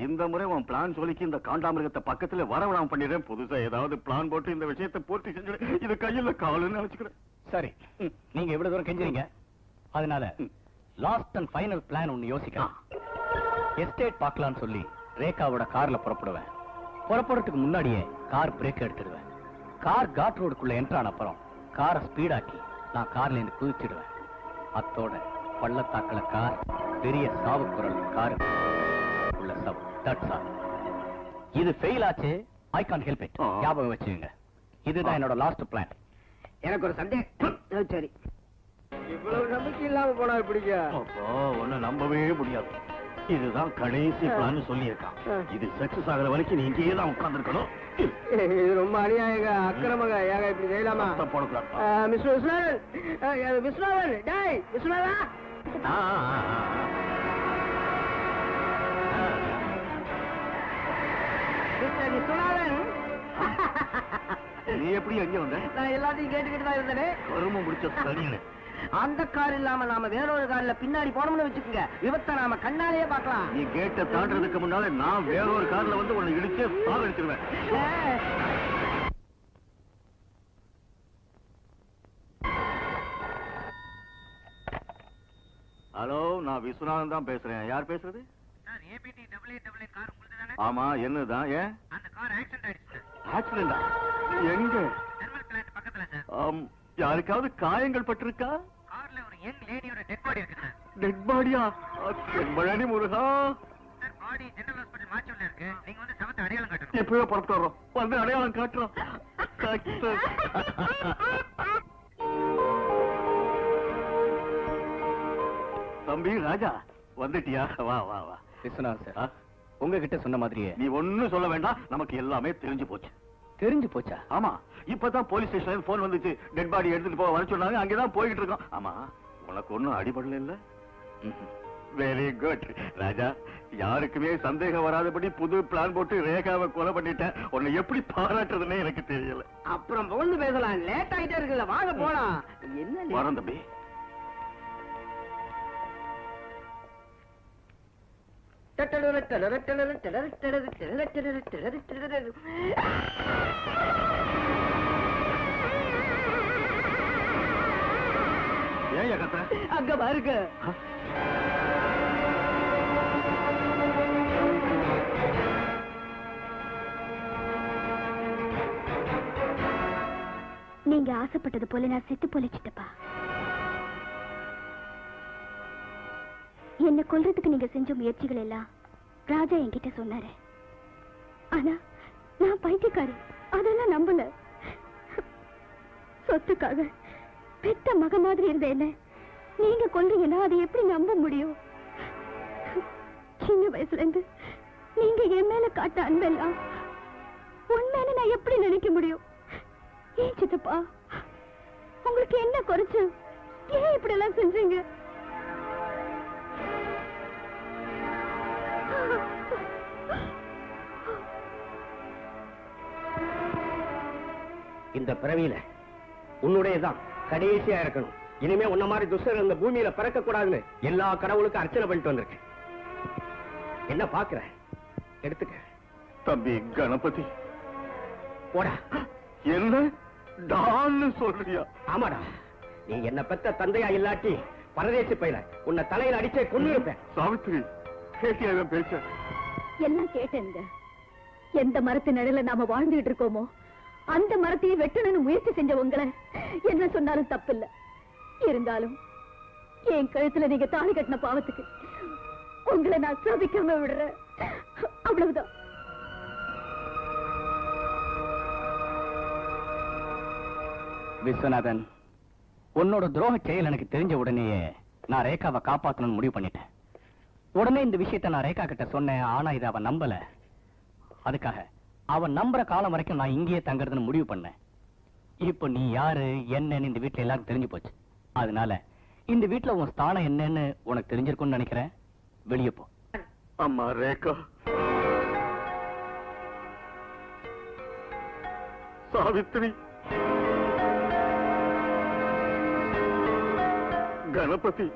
இந்த முறை உன் பிளான் சொல்லிக்கு இந்த காண்டாமிருகத்தை பக்கத்துல வரவிடாம பண்ணிடுறேன். புதுசா ஏதாவது பிளான் போட்டு இந்த விஷயத்தை பூர்த்தி செஞ்சு இது கையில காலுன்னு நினைச்சுக்கிறேன். சரி, நீங்க இவ்வளவு தூரம் கெஞ்சுறீங்க. அதனால லாஸ்ட் அண்ட் ஃபைனல் பிளான் ஒன்னு யோசிக்கலாம். எஸ்டேட் பார்க்கலாம்னு சொல்லி ரேகாவோட கார்ல புறப்படுவேன். புறப்படுறதுக்கு முன்னாடியே கார் பிரேக் எடுத்துடுவேன். கார் காட் ரோடுக்குள்ள என்ட்ரு ஆன அப்புறம் காரை ஸ்பீடாக்கி நான் கார்ல இருந்து குதிச்சிடுவேன். அத்தோட பள்ளத்தாக்குல கார் பெரிய சாவு குரல் கார் உள்ள சவு. That's all. இது ஃபெயில் ஆச்சு. I can't help it. ஞாபகம் வச்சுக்கோங்க. இதுதான் என்னோட லாஸ்ட் பிளான். எனக்கு ஒரு சந்தேகம். சரி, இவ்வளவு நம்பிக்கை இல்லாம போனா எப்படிங்க? அப்போ ஒண்ணு நம்பவே முடியாது. இதுதான் கடைசி பிளான் சொல்லியிருக்கான். இது சக்சஸ் ஆகிற வரைக்கும் நீ இங்கேயே தான் உட்கார்ந்துருக்கணும். இது ரொம்ப அநியாயங்க, அக்கிரமங்க. ஏங்க இப்படி செய்யலாமா? போடக்கூடாது. மிஸ்டர் விஸ்வநாதன், விஸ்வநாதன், டேய் விஸ்வநாதா. மிஸ்டர் விஸ்வநாதன், நீ எப்படி அங்கே வந்த? நான் எல்லாத்தையும் கேட்டுக்கிட்டு தான் இருந்தேன். கருமம் முடிச்ச சரின்னு. அந்த கார் இல்லாம நாம வேறொரு கார்ல பின்னாடி போனோம்னு வச்சுக்கோங்க, விபத்தை நாம கண்ணாலேயே பார்க்கலாம். நீ கேட்ட தாண்டறதுக்கு முன்னால நான் வேற ஒரு கார்ல வந்து உன்னை இடிச்சு சாகடிச்சிருவேன். ஹலோ, நான் விஸ்வநாதன் தான் பேசுறேன். யார் பேசுறது? ஆமா, என்னதான்? ஏன் அந்த கார் ஆக்சிடென்ட் ஆயிடுச்சு. ஆக்சிடென்டா? எங்க? தெர்மல் பிளான்ட் பக்கத்துல சார். யாருக்காவது காயங்கள் பட்டிருக்கா? கார்ல ஒரு யங் லேடியோட டெட் பாடி இருக்கு சார். டெட் பாடியா? செம்பழனி முருகா, சார் பாடி ஜெனரல் ஹாஸ்பிடல் மாச்சூர்ல இருக்கு. நீங்க வந்து சவத்தை அடையாளம் காட்டணும். எப்பயோ புறப்பட்டு வர்றோம். வந்து அடையாளம் காட்டுறோம். தம்பி ராஜா, வந்துட்டியா? வா வா வா. விஸ்வநாத் சார், உங்ககிட்ட சொன்ன மாதிரியே நீ ஒண்ணும் சொல்ல வேண்டாம், நமக்கு எல்லாமே தெரிஞ்சு போச்சு. தெரிஞ்சு போச்சா? ஆமா, இப்பதான் போலீஸ் ஸ்டேஷன்ல போன் வந்துச்சு. டெட் பாடி எடுத்துட்டு போக வர சொன்னாங்க. அங்கதான் போய்கிட்டு இருக்கோம். ஆமா, உனக்கு ஒண்ணும் அடிபடல இல்ல? வெரி குட் ராஜா. யாருக்குமே சந்தேகம் வராதபடி புது பிளான் போட்டு ரேகாவை கொலை பண்ணிட்டேன். உன்னை எப்படி பாராட்டுறதுன்னே எனக்கு தெரியல. அப்புறம் புகழ்ந்து பேசலாம். லேட் ஆயிட்டே இருக்குல்ல, வாங்க போலாம். என்ன வரேன் தம்பி. ஏன் கத்துற? அங்க பாருங்க. நீங்க ஆசைப்பட்டது போல நான் செத்து பொழைச்சிட்டப்பா. என்ன கொல்றதுக்கு நீங்க செஞ்ச முயற்சிகள் எல்லாம் ராஜா என்கிட்ட சொன்னாரு. ஆனா நான் பைத்தியக்காரி, அதெல்லாம் நம்பல. சொத்துக்காக பெத்த மக மாதிரி இருந்த என்ன நீங்க கொல்றீங்கன்னா அதை எப்படி நம்ப முடியும்? சின்ன வயசுல இருந்து நீங்க என் மேல காட்ட அன்பெல்லாம் உண்மைன்னு நான் எப்படி நினைக்க முடியும்? ஏன் சித்தப்பா, உங்களுக்கு என்ன குறைச்சு ஏன் இப்படி எல்லாம் செஞ்சீங்க? இந்த பிறவியில உன்னுடையதான் கடைசியா இருக்கணும். இனிமே உன்ன மாதிரி துஷ்டர் இந்த பூமியில பிறக்க கூடாதுன்னு எல்லா கடவுளுக்கும் அர்ச்சனை பண்ணிட்டு வந்திருக்கேன். என்ன பாக்குற? எடுத்துக்க. தம்பி கணபதி, போடா. என்ன டான்னு சொல்றியா? ஆமாடா, நீ என்ன பெத்த தந்தையா இல்லாட்டி பரதேசி பையல உன்னை தலையில அடிச்சே கொண்டு இருப்பேன். சாவித்ரி, கேட்டியா பேச? எல்லாம் கேட்டேங்க. எந்த மரத்து நிழல நாம வாழ்ந்துகிட்டு இருக்கோமோ அந்த மரத்தையே வெட்டணும்னு முயற்சி செஞ்ச உங்களை என்ன சொன்னாலும் தப்பில்ல. இருந்தாலும் என் கழுத்துல நீங்க தாலி கட்டின பாவத்துக்கு உங்களை நான் சபிக்காம விடுறேன். அவ்வளவுதான். விஸ்வநாதன், உன்னோட துரோக செயல் எனக்கு தெரிஞ்ச உடனேயே நான் ரேகாவை காப்பாத்தணும்னு முடிவு பண்ணிட்டேன். உடனே இந்த விஷயத்தை நான் ரேகா கிட்ட சொன்னேன். ஆனா இதை அவன் நம்பல. அதுக்காக அவன் நம்புற காலம் வரைக்கும் நான் இங்கேயே தங்கறதுன்னு முடிவு பண்ணேன். இப்போ நீ யாரு என்னன்னு இந்த வீட்டுல எல்லாரும் தெரிஞ்சு போச்சு. அதனால இந்த வீட்டுல உன் ஸ்தானம் என்னன்னு உனக்கு தெரிஞ்சிருக்கும்னு நினைக்கிறேன். வெளியே போ. அம்மா ரேகா, சாவித்ரி, கணபதி.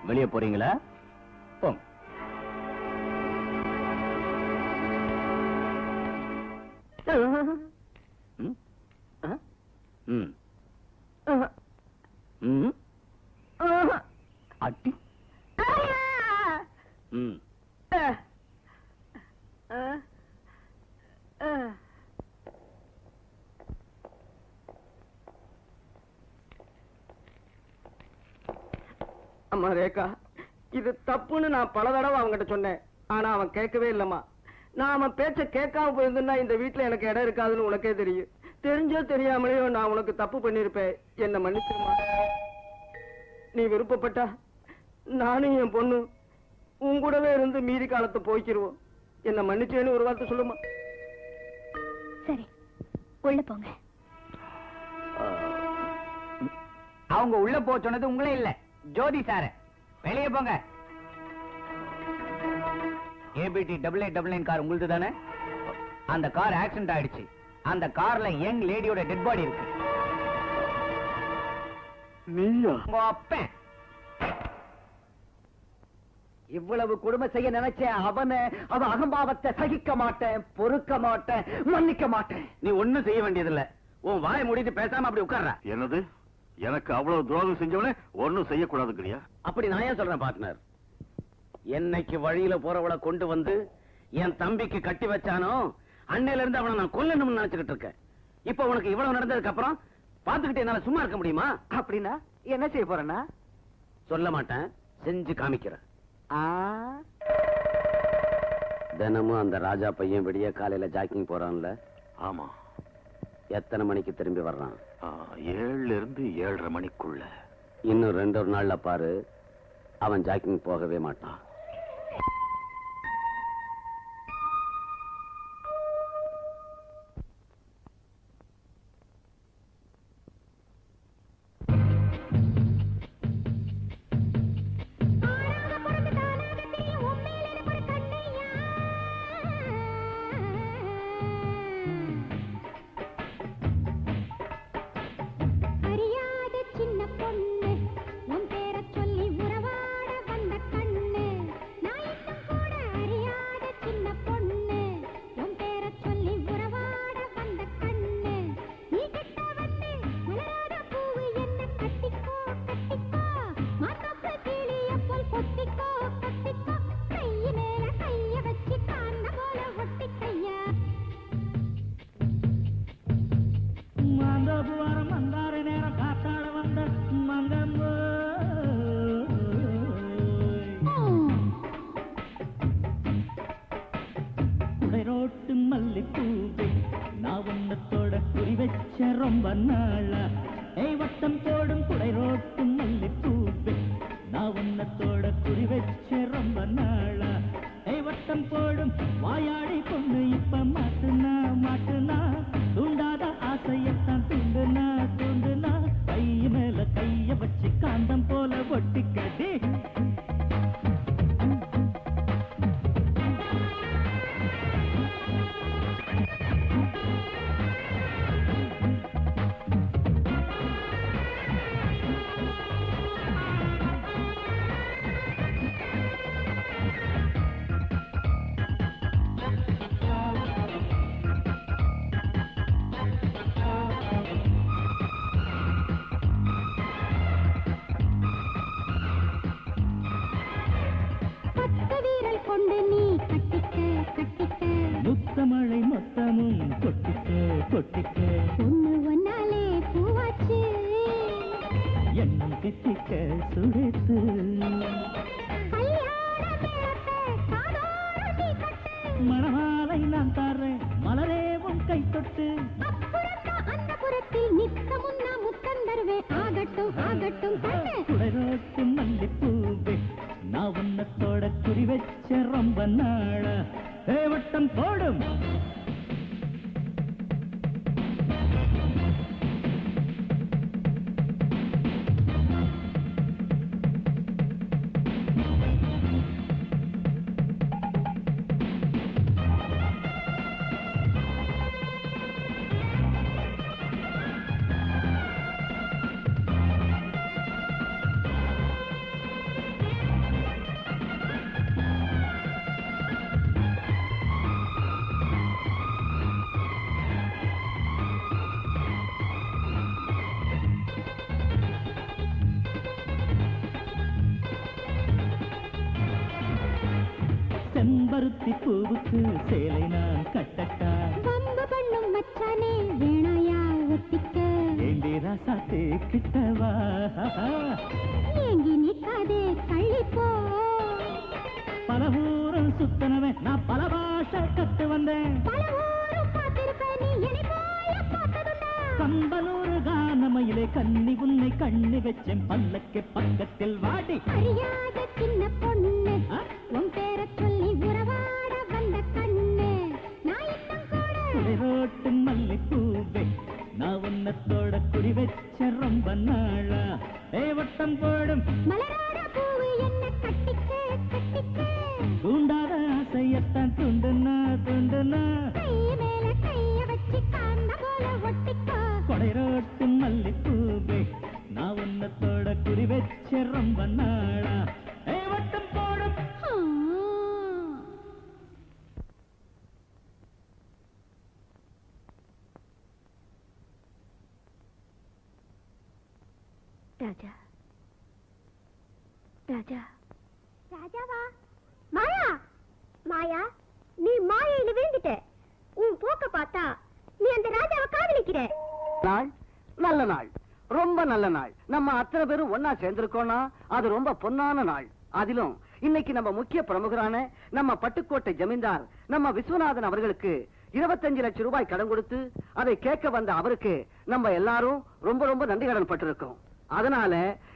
வெளியே போறீங்களா? போங்க. அட்டி. அம்மா ரேகா, இது தப்புன்னு நான் பல தடவை அவன்கிட்ட சொன்னேன். ஆனா அவன் கேட்கவே இல்லம்மா. நான் அவன் பேச்ச கேட்காம போயிருந்தா இந்த வீட்டுல எனக்கு இடம் இருக்காதுன்னு உனக்கே தெரியும். தெரிஞ்சோ தெரியாமலேயோ நான் உனக்கு தப்பு பண்ணிருப்பேன். என்ன மன்னிச்சிருமா. நீ விருப்பப்பட்டா நானும் என் பொண்ணு உன் கூடவே இருந்து மீதி காலத்தை போய்க்கிருவோம். என்ன மன்னிச்சேன்னு ஒரு வார்த்தை சொல்லுமா. சரி, உள்ள போங்க. அவங்க உள்ள போ சொன்னது உங்களே இல்ல, ஜோதி சார. வெளியே போங்க. ஏபிடி 8899 கார் உங்களுது தானே? அந்த கார் ஆக்சிடென்ட் ஆயிடுச்சு. அந்த கார்ல யங் லேடியோட டெட் பாடி இருக்கு. நீயா? உங்க அப்பன் இவ்வளவு கொடுமை செய்ய நினைச்ச அவன் அகம்பாவத்தை சகிக்க மாட்டேன், பொறுக்க மாட்டேன், மன்னிக்க மாட்டேன். நீ ஒண்ணும் செய்ய வேண்டியதில்ல. உன் வாயை மூடிட்டு பேசாம அப்படி உட்கார்ற. என்னது? எனக்கு அவ்வளவு துரோகம் செஞ்சவனே ஒன்னும் செய்யக்கூடாதுங்கிறியா? அப்படி நான் ஏன் சொல்றேன் பார்ட்னர்? என்னைக்கு வழியில போறவளை கொண்டு வந்து என் தம்பிக்கு கட்டி வச்சானோ அன்னையில இருந்து அவனை நான் கொல்லணும்னு நினைச்சுக்கிட்டு இருக்கேன். இப்ப உனக்கு இவ்வளவு நடந்ததுக்கு அப்புறம் பாத்துக்கிட்டு என்னால சும்மா இருக்க முடியுமா? அப்படின்னா என்ன செய்ய போறேன்னா? சொல்ல மாட்டேன், செஞ்சு காமிக்கிறேன். தினமும் அந்த ராஜா பையன் விடிய காலையில ஜாக்கிங் போறான்ல? ஆமா. எத்தனை மணிக்கு திரும்பி வர்றான்? 7 இருந்து 7:30 மணிக்குள்ள. இன்னும் 2 நாள்ல பாரு, அவன் ஜாக்கிங் போகவே மாட்டான். ரோட்டு மல்லிப்பூவே நான் உன்னத்தோட குறி வச்ச ரொம்ப நாளா. வட்டம் போடும் குடை ரோட்டு மல்லிப்பூவே நான் உன்னத்தோட குறி வச்ச ரொம்ப நாளா. வட்டம் போடும் வாயாடி பொண்ணு இப்ப மாட்டுனா தூண்டாத ஆசையத்தான் தூண்டுனா கை மேல கைய வச்சு காந்தம் போல ஒட்டிக்கடி. கட்டிக்க முத்தமழை மொத்தமும் கொட்டிக்க கொட்டிக்க ஒண்ணு ஒன்னாலே பூவாச்சு எண்ணம் தித்திக்க சுழித்து கல்யாண மேளத்தை காதோரம் நீ கட்டு மணமாலை நான் தாரேன் மலரேவும் கை தொட்டு அப்புறத்தான் அந்த புறத்தில் நித்தமும் நான் முத்தம் தருவேன் ஆகட்டும் ஆகட்டும் கண்ணு குடைரோட்டு மல்லிப்பூவே நான் உன்னத்தோட குறி வச்ச ரொம்ப நாளா வட்டம் போடும் செம்பருத்தி பூவுக்கு சேலை நான் கட்டட்டா வம்பு பண்ணும் மச்சானே வேணாயா ஒத்திக்க ஏண்டி ராசாத்தே கிட்டவா ஏங்கி நிக்காதே தள்ளிப்போ பல ஊரும் சுத்தனவன் நான் பல பாஷை கத்து வந்தேன் பல ஊரும் பார்த்திருப்ப நீ என்னை போல பார்த்ததுண்டா கம்பனூறு கானமையிலே கன்னி உன்னை கண்ணி வச்சேன் பல்லக்கு பக்கத்தில் வாடி அறியாத சின்ன பொண்ணு ஆ? உன் பேரை சொல்லி உறவாட வந்த கண்ணு நான் இன்னும் கூட குடைரோட்டு மல்லிப்பூவே நான் உன்னத்தோட குறி வச்ச ரொம்ப நாளா வட்டம் போடும் மலராட பூவு என்ன கட்டிக்க கட்டிக்க தூண்டாத ஆசையத்தான் துண்டுனா துண்டுனா கை மேல கைய வச்சு காந்த போல ஒட்டிக்கோ கொடைரோட்டு மல்லிப்பூவே நான் உன்னத்தோட குறி வச்ச ரொம்ப நாளா வட்டம் போடும் ராஜா ராஜா ராஜாவா மாயா மாயா நீ மாயையில வேண்டிட்ட உன் போக்க பார்த்தா நீ அந்த ராஜாவை காதலிக்கிற நாள் நல்ல நாள், ரொம்ப நல்ல நாள். நம்ம அத்தனை பேரும் ஒன்னா சேர்ந்திருக்கோம்னா அது ரொம்ப பொன்னான நாள். அதிலும் இன்னைக்கு நம்ம முக்கிய பிரமுகரான நம்ம பட்டுக்கோட்டை ஜமீன்தார் நம்ம விஸ்வநாதன் அவர்களுக்கு 25 லட்சம் ரூபாய் கடன் கொடுத்து அதை கேட்க வந்த அவருக்கு நம்ம எல்லாரும் ரொம்ப ரொம்ப நன்றி கடன் பட்டிருக்கோம். அதனால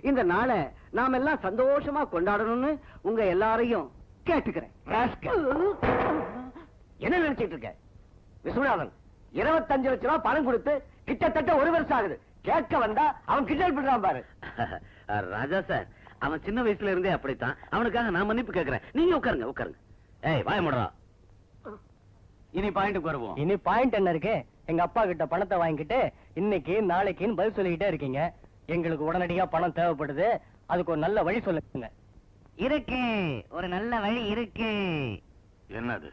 இந்த நாளை நாம எல்லாம் சந்தோஷமா கொண்டாடணும்னு உங்க எல்லாரையும் கேட்டுக்கிறேன். என்ன நினைச்சிட்டு இருக்க விஸ்வநாதன்? 25 லட்சம் ரூபாய் பணம் கொடுத்து கிட்டத்தட்ட ஒரு வருஷம் ஆகுது. கேட்க வந்தா அவன் கிண்டல் பண்றான் பாரு. ராஜா சார், அவன் சின்ன வயசுல இருந்தே அப்படித்தான். அவனுக்காக நான் மன்னிப்பு கேட்கிறேன். நீங்க உட்காருங்க உட்காருங்க. ஏய் வாய முடுறா. இனி பாயிண்ட்டுக்கு வருவோம். இனி பாயிண்ட் என்ன இருக்கு? எங்க அப்பா கிட்ட பணத்தை வாங்கிட்டு இன்னைக்கு நாளைக்குன்னு பதில் சொல்லிக்கிட்டே இருக்கீங்க. எங்களுக்கு உடனடியா பணம் தேவைப்படுது. அதுக்கு ஒரு நல்ல வழி சொல்லுங்க. இருக்கு, ஒரு நல்ல வழி இருக்கு. என்னது?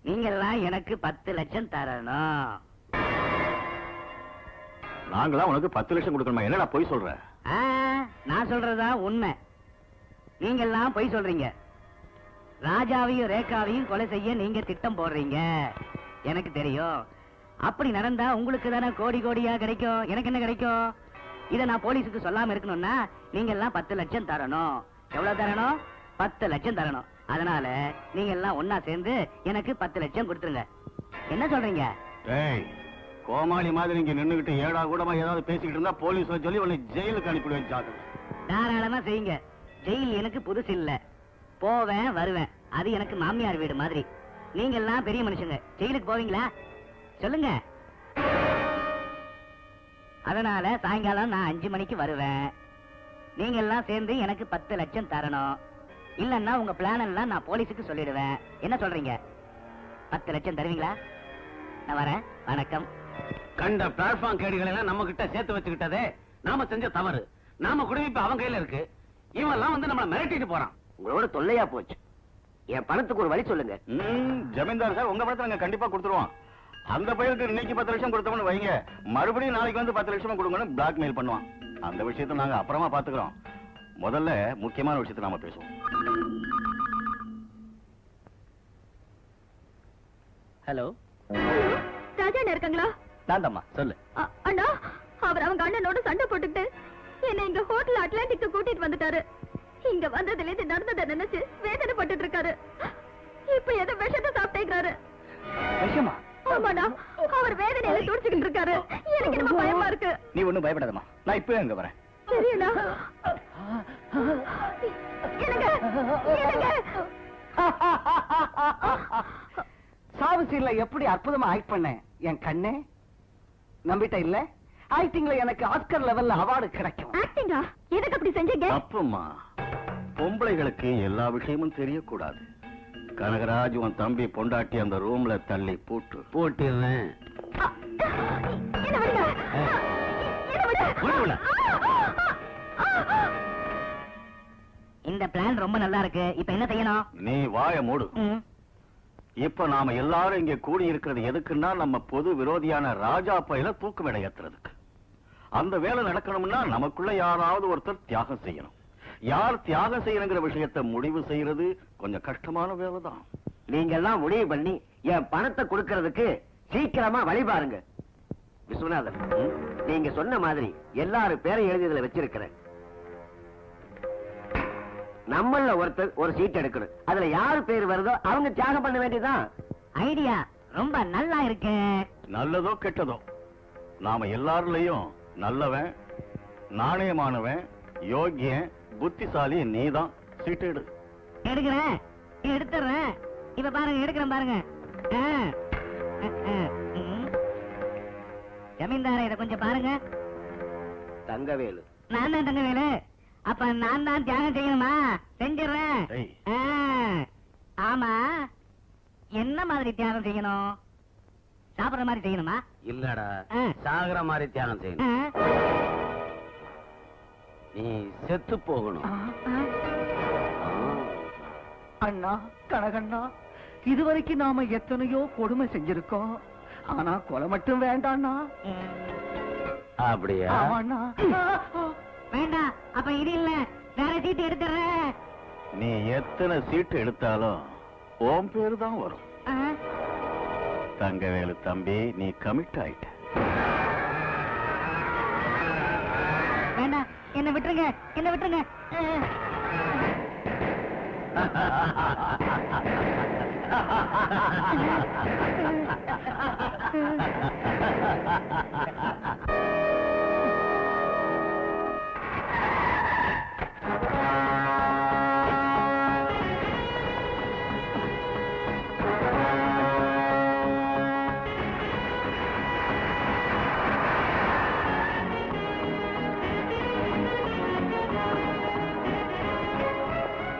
நீங்கெல்லாம் எனக்கு 10 லட்சம் தரணும். நாங்களா உனக்கு 10 லட்சம் கொடுக்கணுமா? என்னடா பொய் சொல்ற? ஆ, நான் சொல்றதா உண்மை. நீங்கெல்லாம் பொய் சொல்றீங்க. ராஜாவையும் ரேகாவையும் கொலை செய்ய நீங்க திட்டம் போடுறீங்க. எனக்கு தெரியும். அப்படி நடந்தா உங்களுக்கு தானே கோடி கோடியா கிடைக்கும். எனக்கு என்ன கிடைக்கும்? இத நான் போலீஸுக்கு சொல்லாம இருக்கணும்னா நீங்க எல்லாம் 10 லட்சம் தரணும். எவ்வளவு தரணும்? 10 லட்சம் தரணும். அதனால நீங்க எல்லாம் ஒன்னா சேர்ந்து எனக்கு 10 லட்சம் கொடுத்துருங்க. என்ன சொல்றீங்க? ஏய், கோமாளி மாதிரி இங்க நின்னுகிட்டு ஏடா கூடமா ஏதாவது பேசிக்கிட்டு இருந்தா போலீஸ்ல சொல்லி உன்னை ஜெயிலுக்கு அனுப்பிடுவேன். ஜாக்கிரதை. தாராளமா செய்யுங்க. ஜெயில் எனக்கு புதுசு இல்ல. போவேன் வருவேன். அது எனக்கு மாமியார் வீடு மாதிரி. நீங்க எல்லாம் பெரிய மனுஷங்க. ஜெயிலுக்கு போவீங்களா? சொல்லுங்க. அதனால சாயங்காலம் நான் 5 மணிக்கு வருவேன். நீங்க எல்லாம் சேர்ந்து எனக்கு 10 லட்சம் தரணும். இல்லன்னா உங்க பிளான் எல்லாம் நான் போலீஸுக்கு சொல்லிடுவேன். என்ன சொல்றீங்க? 10 லட்சம் தருவீங்களா? நான் வரேன். வணக்கம். கண்ட பிளாட்ஃபார்ம் கேடிகளை எல்லாம் நம்ம கிட்ட சேர்த்து வச்சுக்கிட்டதே நாம செஞ்ச தவறு. நாம குடும்பம் இப்ப அவன் கையில இருக்கு. இவன் எல்லாம் வந்து நம்மள மிரட்டிட்டு போறான். உங்களோட தொல்லையா போச்சு. என் பணத்துக்கு ஒரு வழி சொல்லுங்க. ஜமீன்தார் சார், உங்க பணத்தை நாங்க கண்டிப்பா கொடுத்துருவோம். அந்த பையனுக்கு இன்னைக்கு 10 லட்சம் கொடுத்தோம்னு வைங்க, மறுபடியும் நாளைக்கு வந்து 10 லட்சம் கொடுங்கன்னு பிளாக்மெயில் பண்ணுவான். அந்த விஷயத்தை நாங்க அப்புறமா பாத்துக்கிறோம். முதல்ல முக்கியமான விஷயத்தை நாம பேசுவோம். ஹலோ, ராஜா அண்ணா இருக்காங்களா? தாந்தம்மா சொல்லு. அண்ணா, அவர் அவங்க அண்ணனோட சண்டை போட்டுக்கிட்டு என்ன இங்க ஹோட்டல் அட்லாண்டிக்கு கூட்டிட்டு வந்துட்டாரு. இங்க வந்ததுல இருந்து நடந்ததை நினைச்சு வேதனைப்பட்டு இருக்காரு. இப்ப ஏதோ விஷத்தை சாப்பிட்டேங்கிறாரு. விஷமா? ஆமாண்ணா, அவர் வேதனையில துடிச்சுக்கிட்டு இருக்காரு. எனக்கு ரொம்ப பயமா இருக்கு. நீ ஒண்ணும் பயப்படாதம்மா, நான் இப்பவே அங்க வரேன். சரிண்ணா. சாவு சீன்ல எப்படி அற்புதமா ஆக்ட் பண்ணேன் என் கண்ணே. நம்பிட்ட இல்ல? ஆக்டிங்ல எனக்கு ஆஸ்கர் லெவல்ல அவார்டு கிடைக்கும். ஆக்டிங்கா? எதுக்கு அப்படி செஞ்சீங்க? தப்புமா. பொம்பளைகளுக்கு எல்லா விஷயமும் தெரியக்கூடாது. கனகராஜ் உன் தம்பி பொண்டாட்டி அந்த ரூம்ல தள்ளி போட்டுறேன். என்ன விடுங்க. என்ன விடு. இந்த பிளான் ரொம்ப நல்லா இருக்கு. இப்ப என்ன செய்யணும்? நீ வாய மூடு. இப்ப நாம எல்லாரும் இங்க கூடி இருக்கிறது எதுக்குன்னா நம்ம பொது விரோதியான ராஜா பையில தூக்கு ஏத்துறதுக்கு. அந்த வேலை நடக்கணும்னா நமக்குள்ள யாராவது ஒருத்தர் தியாகம் செய்யணும். யார் தியாகம் செய்யணுங்கிற விஷயத்தை முடிவு செய்யறது கொஞ்சம் கஷ்டமான வேலைதான். நீங்க எல்லாம் முடிவு பண்ணி என் பணத்தை கொடுக்கறதுக்கு சீக்கிரமா வழி பாருங்க. விஸ்வநாதன், நீங்க சொன்ன மாதிரி எல்லாரும் பேரை எழுதியதுல வச்சிருக்கிறேன். நம்மள ஒருத்தர் ஒரு சீட் எடுக்கணும். அதுல யாரு பேர் வருதோ அவங்க தியாகம் பண்ண வேண்டியதான். ஐடியா ரொம்ப நல்லா இருக்கு. நல்லதோ கெட்டதோ, நாம எல்லாருலயும் நல்லவன், நாணயமானவன், யோகியன், புத்திசாலி நீதான். சீட்டு எடு. எடுக்கிறேன், எடுத்துறேன். இப்ப பாருங்க, எடுக்கிறேன் பாருங்க. ஜமீன்தார, இத கொஞ்சம் பாருங்க. தங்கவேலு. நான் தான் தங்கவேலு. அப்ப நான் தான் தியாகம் செய்யணுமா? செஞ்சிடறேன். ஆமா, என்ன மாதிரி தியாகம் செய்யணும்? சாப்பிடுற மாதிரி செய்யணுமா? இல்லடா, சாகர மாதிரி தியாகம் செய்யணும். நீ செத்து போகணும். அண்ணா, கனகண்ணா, இதுவரைக்கும் நாம எத்தனையோ கொடுமை செஞ்சிருக்கோம். ஆனா கொலை மட்டும் வேண்டாண்ணா. அப்படியா? ஆமாண்ணா. வேண்டாம். அப்ப இது இல்ல, வேற சீட்டு எடுத்துறேன். நீ எத்தனை சீட்டு எடுத்தாலும் உன் பேரு தான் வரும். தங்கவேலு தம்பி, நீ கமிட் ஆயிட்ட. வேண்டாம், என்ன விட்டுருங்க, என்ன விட்டுருங்க.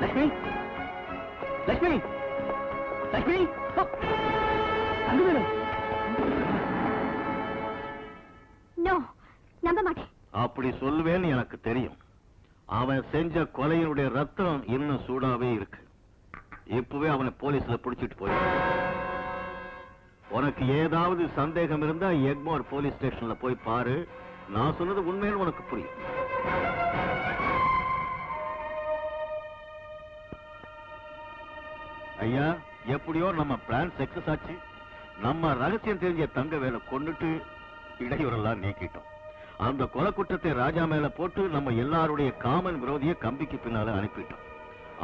லட்சுமி, லட்சுமி, லட்சுமி, நோ, நம்ப மாட்டேன். அப்படி சொல்லுவேன்னு எனக்கு தெரியும். அவன் செஞ்ச கொலையினுடைய ரத்தம் இன்னும் சூடாவே இருக்கு. இப்பவே அவனை போலீஸ்ல புடிச்சிட்டு போய். உனக்கு ஏதாவது சந்தேகம் இருந்தா எக்மோர் போலீஸ் ஸ்டேஷன்ல போய் பாரு. நான் சொன்னது உண்மைன்னு உனக்கு புரியும். ஐயா, எப்படியோ நம்ம பிளான் சக்சஸ் ஆச்சு. நம்ம ரகசியம் தெரிஞ்ச தங்கவேலை கொன்னுட்டு இடையூறெல்லாம் நீக்கிட்டோம். அந்த கொலை குற்றத்தை ராஜா மேல போட்டு நம்ம எல்லாருடைய காமன் விரோதிய கம்பிக்கு பின்னால அனுப்பிட்டோம்.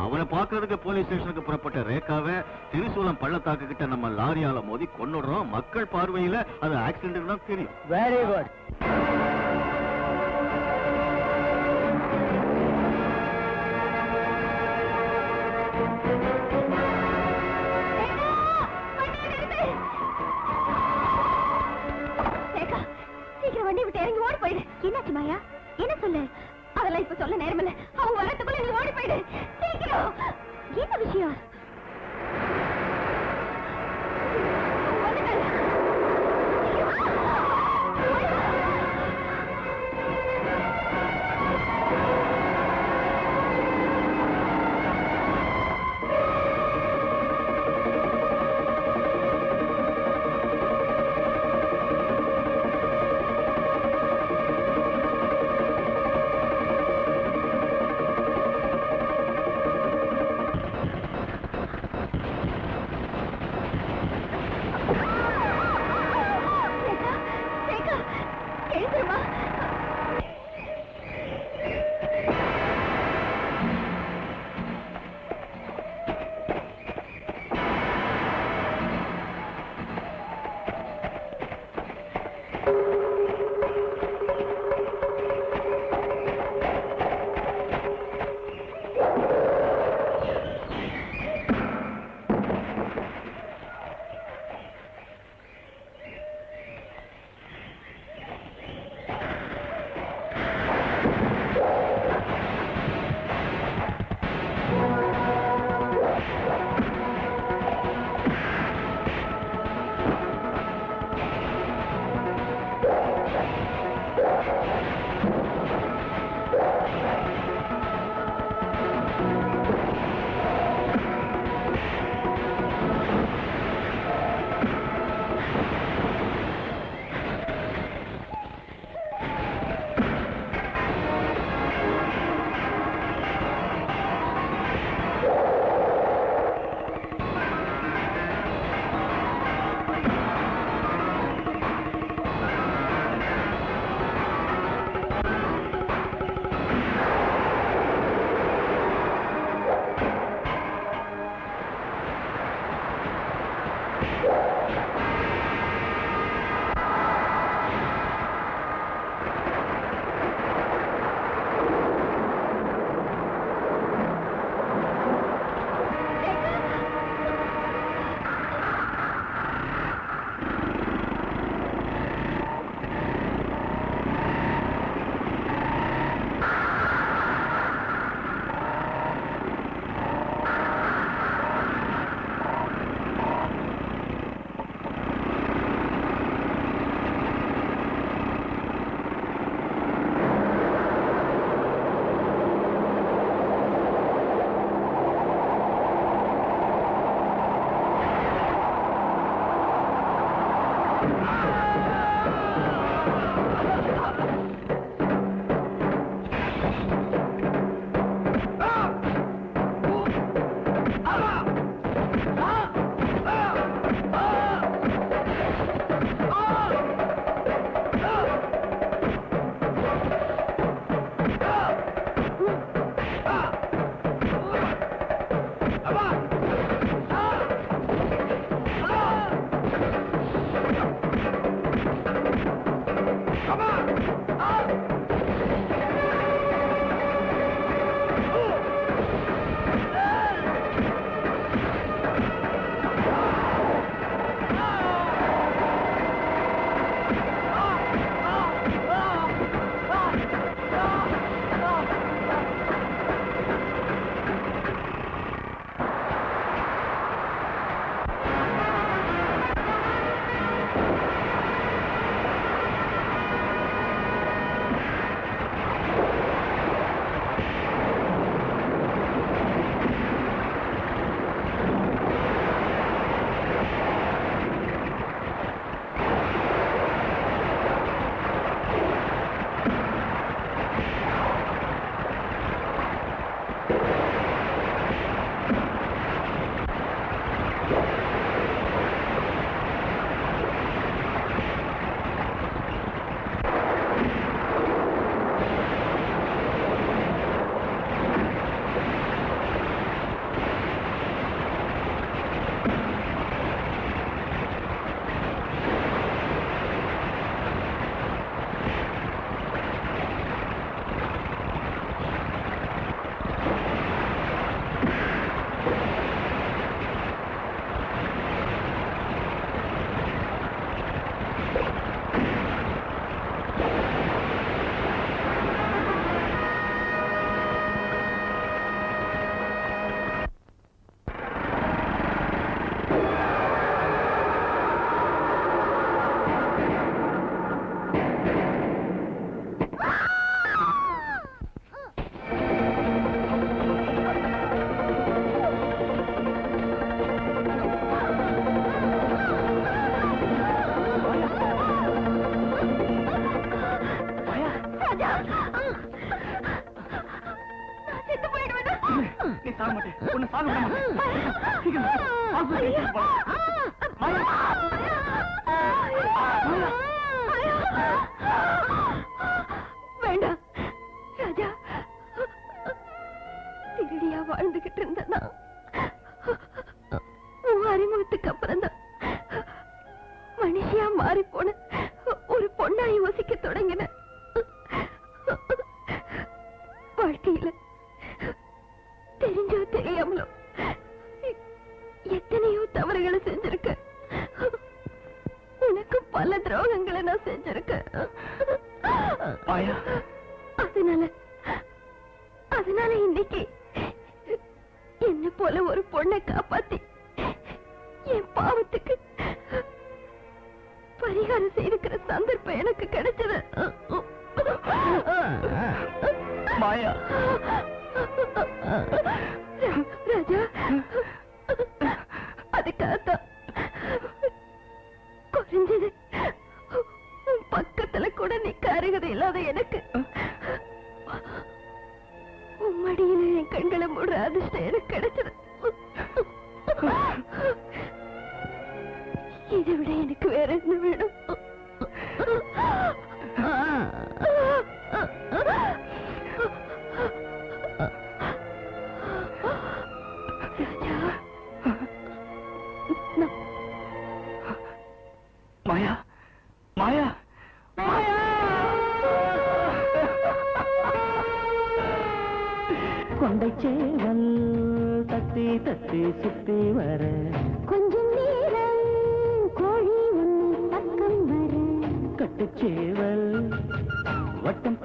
அவனை பார்க்கறதுக்கு போலீஸ் ஸ்டேஷனுக்கு புறப்பட்ட ரேகாவை திரிசூலம் பள்ளத்தாக்கு கிட்ட நம்ம லாரியால மோதி கொன்னுடுறோம். மக்கள் பார்வையில அது ஆக்சிடென்ட் தான் தெரியும். Very good. சீக்கிரம் வண்டி விட்டு இறங்கி ஓடி போயிடு. என்னாச்சு மாயா? என்ன சொல்லு? அதெல்லாம் இப்ப சொல்ல நேரமில்ல. அவங்க வரத்துக்குள்ள நீ ஓடி போயிடு. சீக்கிரம். என்ன விஷயம்? வேண்டாம் ராஜா, திருடியா வாழ்ந்துகிட்டு இருந்தனா உன் அறிமுகத்துக்கு அப்புறம் தான் மனுஷியா மாறி போன ஒரு பொண்ணா யோசிக்க தொடங்கின. வாழ்க்கையில தெரிஞ்சோ தெரியாமலோ எத்தனையோ தவறுகளை செஞ்சிருக்க. உனக்கு பல துரோகங்களை நான் செஞ்சிருக்கேன். அதனால இன்னைக்கு என்ன போல ஒரு பொண்ணை காப்பாத்தி என் பாவத்துக்கு பரிகாரம் செய்திருக்கிற சந்தர்ப்பம் எனக்கு கிடைச்சது. மாயா, ராஜா, அதுக்காகத்தான் குறைஞ்சது பக்கத்துல கூட நிக்க அருகதை இல்லாத எனக்கு உம்மடியில என் கண்களை மூடுற அதிர்ஷ்டம் எனக்கு கிடைச்சது. இதை விட எனக்கு வேற என்ன வேணும்? கொண்டை சேவல் தத்தி தத்தி சுத்தி வர கொஞ்சம் நேரம் கோழி ஒன்று பக்கம் வர கட்டுச்சேவல் வட்டம்